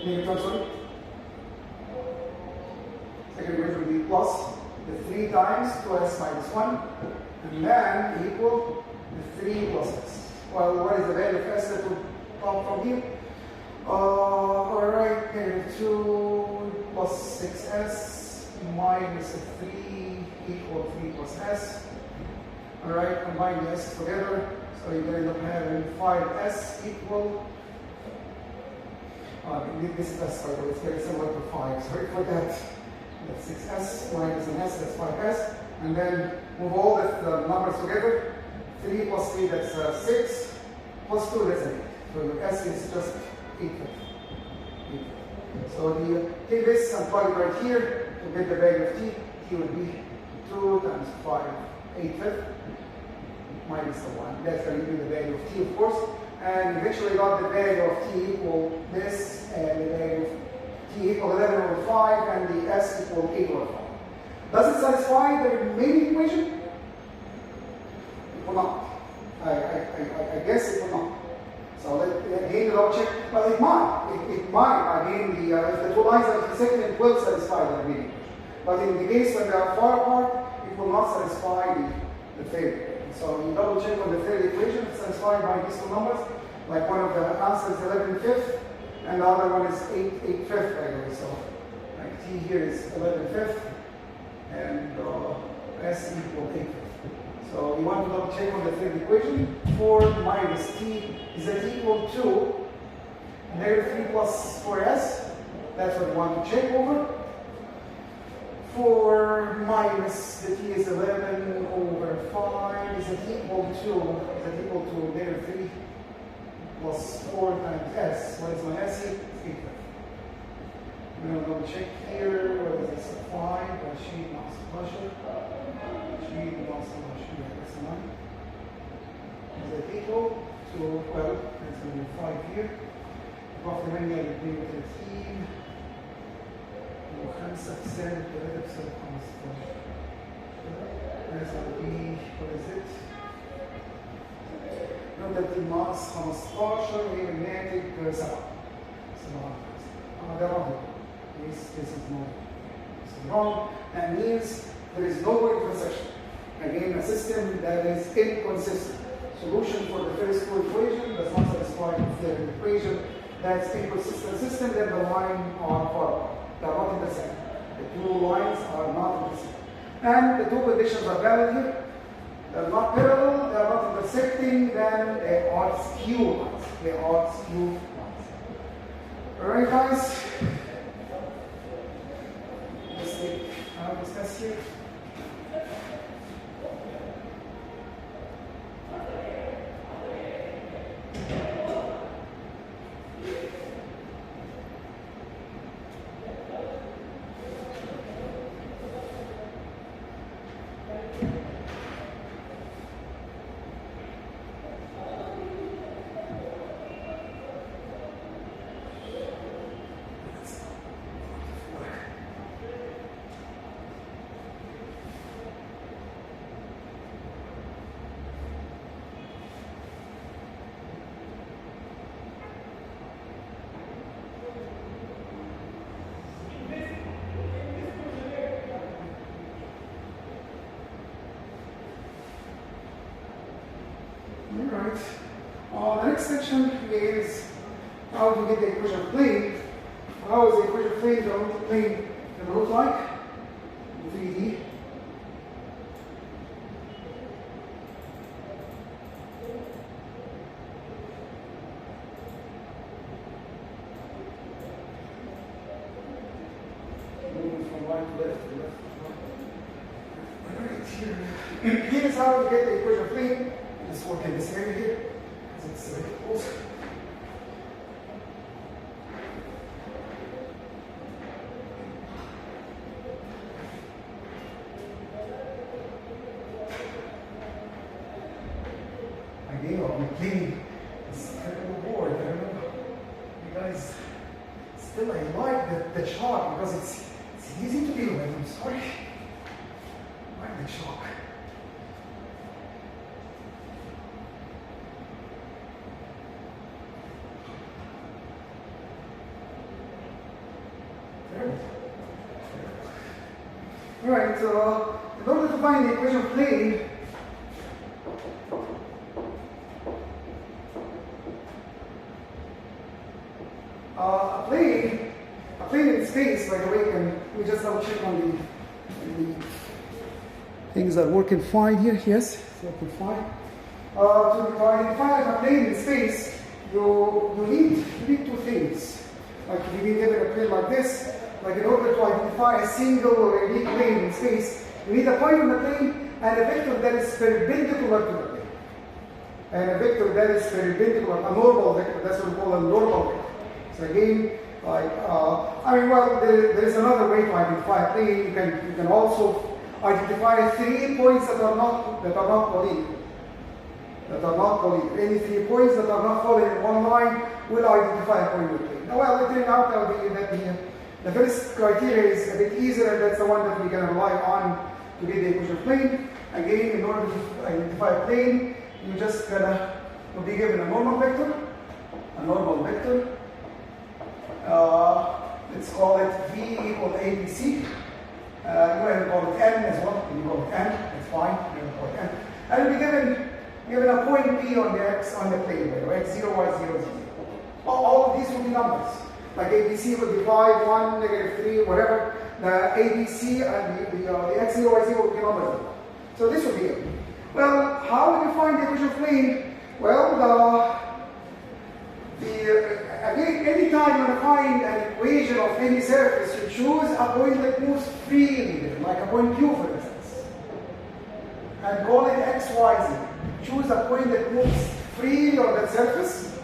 -2, sorry. Second equation will be plus the 3 times 2s minus 1, and then equal the 3 plus s. Well, what is the value of s that would come from here? Alright, -2 plus 6s minus 3 equal 3 plus s. Alright, combine the s together, so you're going to have 5s equal. This is S, by the way, it's very similar to 5. Sorry for that. That's 6S minus an S, that's 5S. And then move all the numbers together. 3 plus 3, that's 6. Plus 2, that's 8. So your S is just 8. So you take this and plug it right here to get the value of t. T would be 2 times 5, 8/5 minus the 1. That's going to give you the value of t, of course. And eventually got the value of t equal this, and the value of t equal 11 over 5, and the s equal 8 over 5. Does it satisfy the remaining equation? It will not. I guess it will not. So again, double check. Well, it might. It might. Again, if the two lines are intersecting, it will satisfy the remaining equation. But in the case when they are far apart, it will not satisfy the third equation. So you double check on the third equation, it's satisfied by these two numbers. Like one of the answers is 11/5, and the other one is 8/5, by the way. So like t here is 11/5, and s equal 8/5. So you want to double check on the third equation. 4 minus t is that equal to -3 plus 4s. That's what you want to check over. 4 minus the t is 11 over 5. Is it equal to -3 plus 4 times s? What is my s? It's 8. I'm going to double check here. What is this? 5. Sheet mass pressure. Sheet mass pressure. That's 9. Is it equal to, well, it's going to be 5 here. Approximately, I would be 13. و5% 3% 15. That's going to be, what is it? نقدر الماس 15 وهي الناتج 7. ده wrong. This is not. This is wrong. That means there is no intersection. Again, a system that is inconsistent. Solution for the first two equation does not satisfy the third equation. That's inconsistent system, then the line are far. They are not intersecting. The two lines are not intersecting. And the two conditions are valid here. They are not parallel, they are not intersecting, then they are skew lines. They are skew lines. Alright guys? Let's take this test here. Alright, the next section is how to get the equation of plane. How is the equation of plane going to look like? 3D. Moving from right to left to left to right. Alright, here. Here's how to get the equation of plane. Just work in this area here, because it's very close. Again, I'll be cleaning this terrible board. I don't know. You guys, still I like the chalk because it's easy to deal with. I'm sorry. I like the chalk. Alright, so in order to find the equation of plane, a plane in space, by the way, we just double check on the things are working fine here. Yes, it's working fine. To identify a plane in space, you need two things. Like if you've been given a plane like this, like in order to identify a single or a unique plane in space, you need a point on the plane and a vector that is perpendicular to the plane. And a vector that is perpendicular, a normal vector, that's what we call a normal vector. So again, like, there is another way to identify a plane. You can also identify 3 points that are not collinear. Any 3 points that are not falling in one line will identify a point on the plane. Now, well, it turned out that the first criteria is a bit easier, and that's the one that we can rely on to get the equation of plane. Again, in order to identify a plane, you're just gonna be given a normal vector. Let's call it V equal ABC. You can call it N as well. You can call it N, that's fine. You can call it N. And you'll be given a point P on the X on the plane, right? X0, Y0, Z0. All of these will be numbers. Like ABC will be 5, 1, -3, whatever. The ABC and the X0, Y0 will be numbers. So this will be it. Well, how do you find the equation of plane? Well, again, anytime you want to find an equation of any surface, you choose a point that moves freely, like a point Q, for instance, and call it X, Y, Z. Choose a point that moves freely on that surface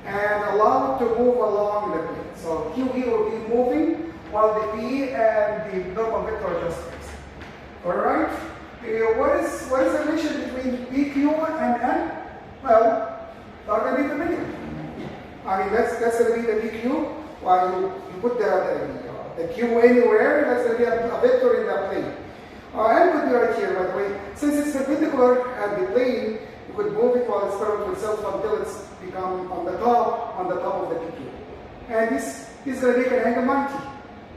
and allow it to move along the plane. So Q here will be moving while the P and the normal vector are just fixed. All right. What is the relation between PQ and N? Well, they're going to be perpendicular. I mean, that's going to be the PQ. While you put the Q anywhere, that's going to be a vector in that plane. N could be right here, by the way. Since it's perpendicular at the plane, you could move it while it's parallel to itself until it's become on the top of the PQ. And this is going to make an angle 90.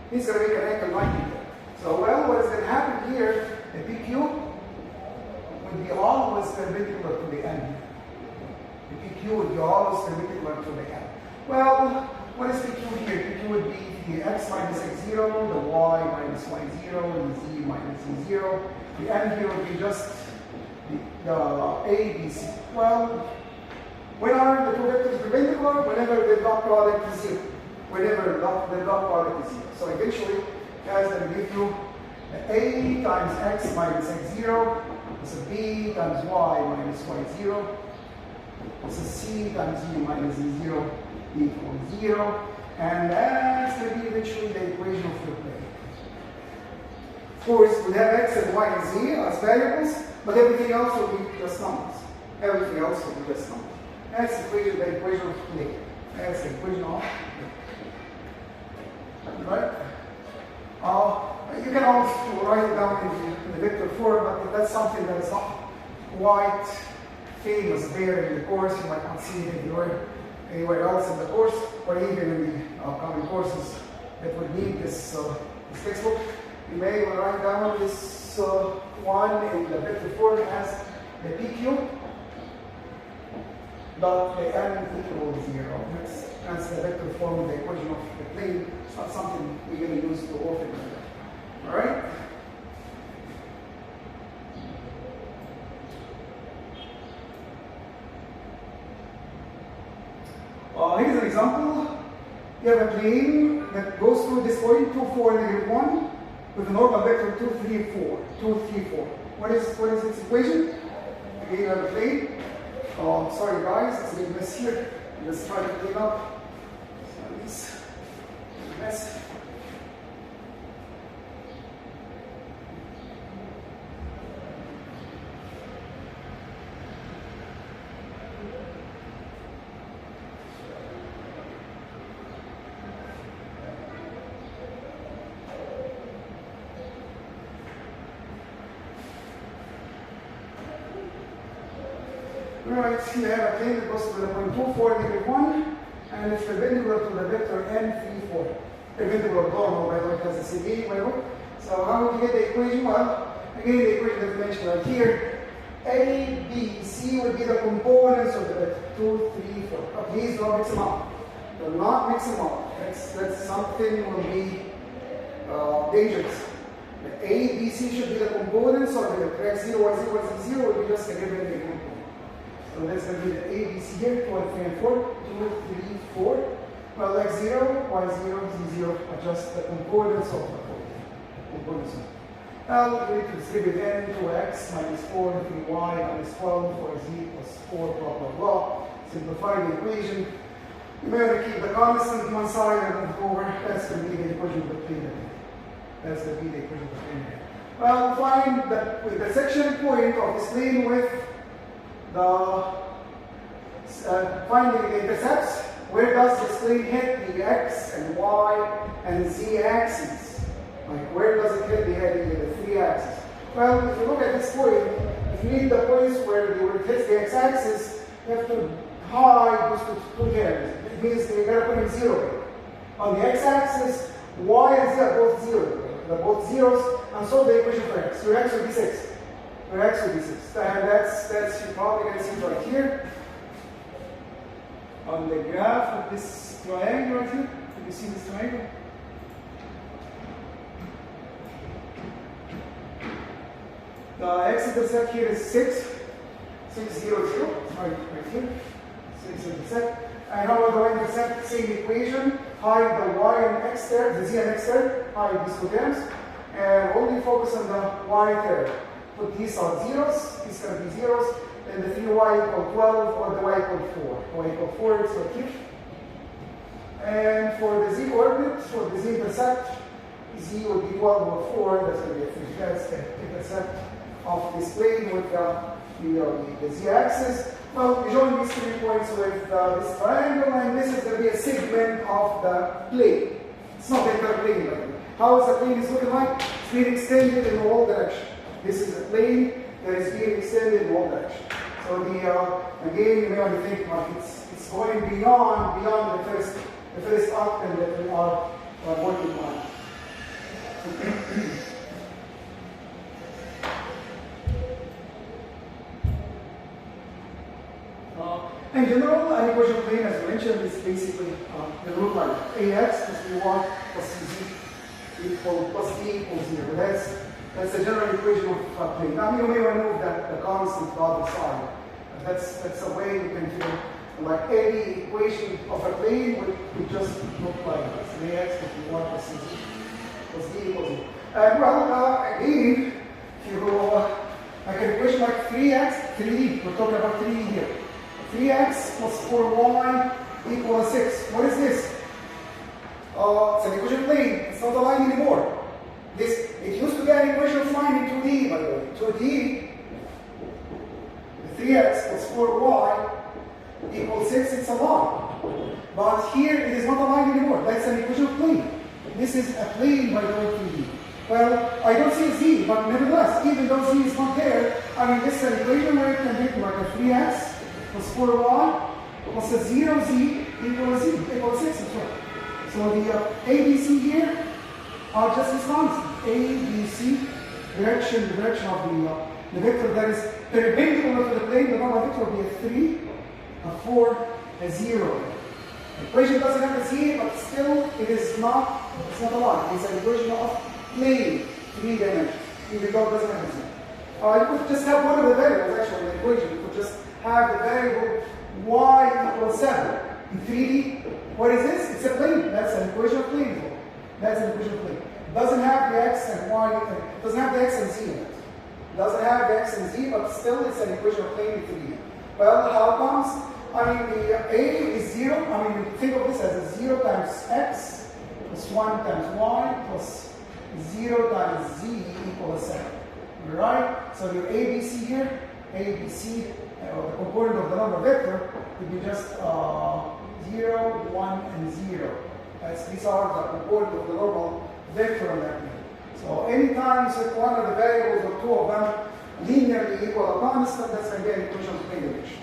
This is going to make an angle 90 there. So, well, what is going to happen here? The PQ would be always perpendicular to the N. The PQ would be always perpendicular to the N. Well, what is PQ here? PQ would be the X minus X0, the Y minus Y0, and the Z minus Z0. The N here would be just the A, B, C. Well, when are the two vectors perpendicular? Whenever the dot product is 0. Whenever the dot product is 0. So eventually, guys, I'm going to give you A times X minus X0, this is B times Y minus Y0, this is C times Z minus Z0 equals 0, and that's going to be eventually the equation of the plane. Of course, we have X and Y and Z as variables, but everything else will be just numbers. Everything else will be just numbers. That's the equation of plane. That's the equation of plane. Right? You can also write it down in the vector form, but that's something that is not quite famous there in the course. You might not see it anywhere else in the course, or even in the upcoming courses that would need this textbook. You may write down this one in the vector form as the PQ dot the N equals 0. That's the vector form of the equation of the plane. It's not something we're going to use too often. All right? Here's an example. You have a plane that goes through this point, 2, 4, negative 1, with a normal vector 2, 3, 4. 2, 3, 4. What is its equation? Again, you have a plane. Sorry guys, it's a bit mess here. Let's try to clean up. So this mess. Right, you have a plane that goes to the point 2, 4, negative 1, and it's perpendicular to the vector N, 3, 4. Perpendicular normal, by the way, because it's a D, by the way. So how would you get the equation? Well, again, the equation that we mentioned right here. A, B, C would be the components of the vector 2, 3, 4. But please don't mix them up. Do not mix them up. That's something will be dangerous. The A, B, C should be the components of the vector X0, Y0, Y0 will be just a given component. So that's going to be the A, B, C here, 2, 3, and 4, 2, 3, 4. Well, x0, y0, z0, adjust the concordance of the components. Well, we need to distribute n to x minus 4, 3y minus 12 for z plus 4, blah, blah, blah. Simplify the equation. You may want to keep the constant on one side and move over. That's going to be the equation of the plane. That's going to be the equation of the plane. Well, find that with the section point of this plane with the finding the intercepts, where does this plane hit the x and y and z axes? Like, where does it hit the three axes? Well, if you look at this point, if you need the points where it hits the x-axis, you have to hide those two terms. It means you got to put in 0. On the x-axis, y and z are both 0. They're both zeros, and solve the equation for x. Your x will be 6. Your x will be 6. And that's you're probably going to see it right here. On the graph of this triangle right here. Can you see this triangle? The x-intercept here is 6. 6, 0, 0. Right here. 6 intercept. And how about the y-intercept? Same equation. Hide the y and x term, the z and x term. Hide these two terms. And only focus on the y term. Put these on zeros. These are going to be zeros. Then the 3y equal 12 or the y equal 4. Y equal 4 is right here. And for the z coordinate, for the z-intercept, z would be 12 over 4. That's going to be a 3. That's the intercept of this plane with the z-axis. Well, we join these 3 points with this triangle, and this is going to be a segment of the plane. It's not the entire plane, by the way. How is the plane is looking like? It's being extended in all directions. This is a plane that is being extended in all directions. So again, you may want to think like it's going beyond the first octave that we are working on. In general, an equation plane, as we mentioned, is basically the look like ax plus by plus cz equal plus d equals 0. That's the general equation of a plane. Now, you may remove the constant to the other side. That's a way you can feel like any equation of a plane would just look like this. Ax plus by plus cz plus d equals 0. Again, if you go like an equation like 3x, 3d, we're talking about 3d here. 3x plus 4y equals 6. What is this? It's an equation plane. It's not a line anymore. It used to be an equation of line in 2D, by the way. 2D, 3x plus 4y equals 6, it's a line. But here it is not a line anymore. That's an equation of plane. This is a plane by the way 3D. Well, I don't see a z, but nevertheless, even though z is not there, I mean, this is an equation where it can be like a 3x plus 4y plus a 0z equals 6 as well. So the ABC here are just this constant. ABC, direction of the vector that is perpendicular to the plane, the normal vector will be a 3, a 4, a 0. The equation doesn't have a z, but still it's not a line. It's an equation of plane, 3 dimensions, even though it doesn't have a z. You could just have one of the variables actually in the equation. You could just have the variable y equals 7. In 3D, what is this? It's a plane. That's an equation of plane. That's an equation of plane. It doesn't have the x and y, it doesn't have the x and z in it. It doesn't have the x and z, but still it's an equation of plane in 3D. Well, how comes? I mean, the a is 0. I mean, think of this as a 0 times x plus 1 times y plus 0 times z equals 7. Right? So your ABC here, ABC, the component of the number vector would be just 0, 1, and 0. These are the component of the normal vector on that plane. So anytime you set one of the variables or two of them linearly equal a constant, that's going to be an equation of plane direction.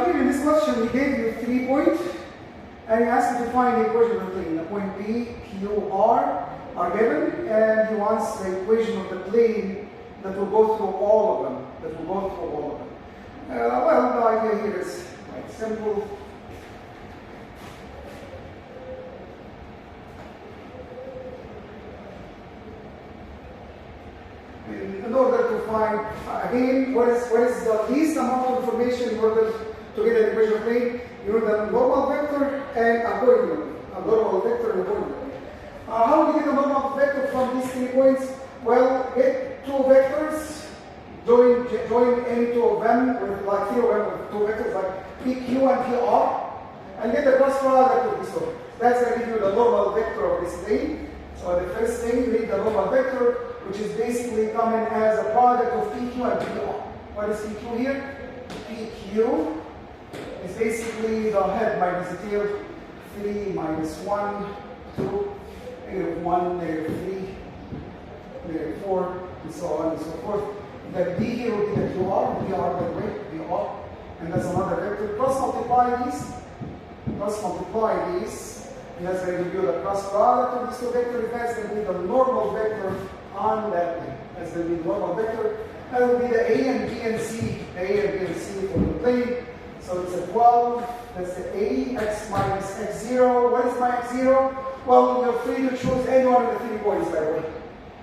Here in this question, we gave you 3 points, and he asked you to find the equation of the plane. The point P, Q, R are given, and he wants the equation of the plane that will go through all of them. Well, the idea here is quite simple. in order to find, again, what is the least amount of information in order to get an equation plane? You know the normal vector and a coordinate. A normal vector and a coordinate. How do you get the normal vector from these 3 points? Well, get 2 vectors, join any 2 of them with like 3 of them with 2 vectors like PQ and PR, and get the cross product of these 2. That's going to give you the normal vector of this plane. So the first thing, you need the normal vector, which is basically coming as a product of PQ and PR. What is PQ here? PQ is basically the head minus the tail, 3 minus 1, 2, negative 1, negative 3, negative 4, and so on and so forth. The B here will be the QR, by the way, PR, and that's another vector. Cross multiply these, and that's going to give you the cross product of these 2 vectors. That's going to be the normal vector on that plane. That's going to be the normal vector. That will be the A and B and C, the A and B and C for the plane. So it's a 12, that's the A, x minus x0. What is my x0? Well, you're free to choose any one of the 3 points, by the way.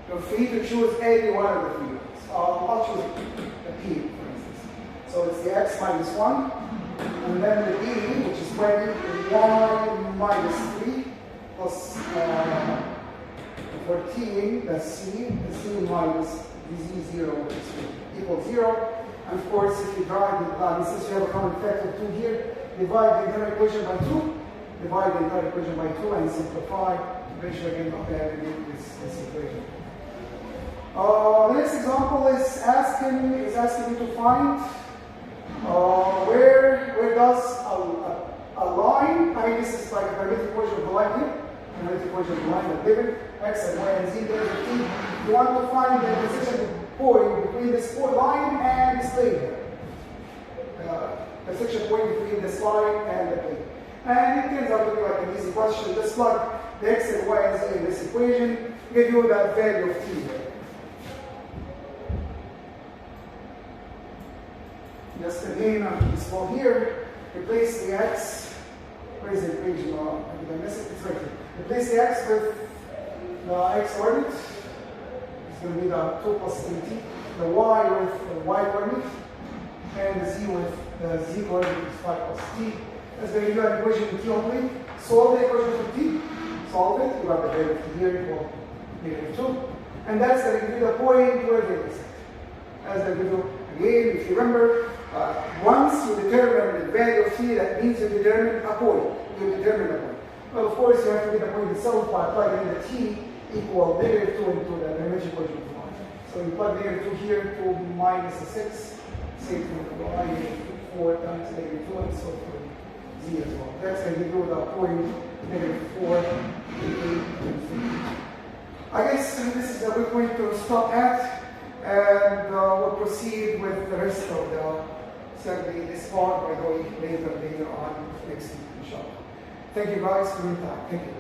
You're free to choose any one of the 3 points. I'll choose the P, for instance. So it's the x minus 1, and then the D, which is 20, y minus 3, plus 14, that's C, the C minus Z0, which is equals 0. And of course, if you divide since you have a common factor of 2 here, divide the entire equation by 2, and simplify. Eventually, again, compare this equation. The next example is asking you to find where does a line, I mean, this is like a parametric equation of the line here, parametric equation of the line that given, x and y and z, there's a t. You want to find the intersection point between this line and this plane here. The intersection point between this line and the plane. And it turns out to be like an easy question. Just plug the x and y and z in this equation, give you that value of t here. Just again, on this wall here, replace the x. Where is the equation? Did I miss it? It's right here. Replace the x with the x coordinate. It's going to be the 2 plus 3t. The y with the y coordinate. And the z with the z coordinate is 5 plus t. That's going to give you an equation with t only. Solve the equation for t. Solve it. You got the value of t here equal -2. And that's going to give you the point where it is. That's going to give you, again, if you remember, once you determine the value of t, that means you determine a point. Well, of course, you have to get the point itself by plugging in the t equal -2 into the dimension equation of y. So you plug -2 here, 2 minus the 6, same thing for y, 4 times -2, and so for z as well. That's going to give you the point -4, 8, and 3. I guess this is a good point to stop at, and we'll proceed with the rest of the certainly this part by going later on next week, inshallah. Thank you guys for your time. Thank you.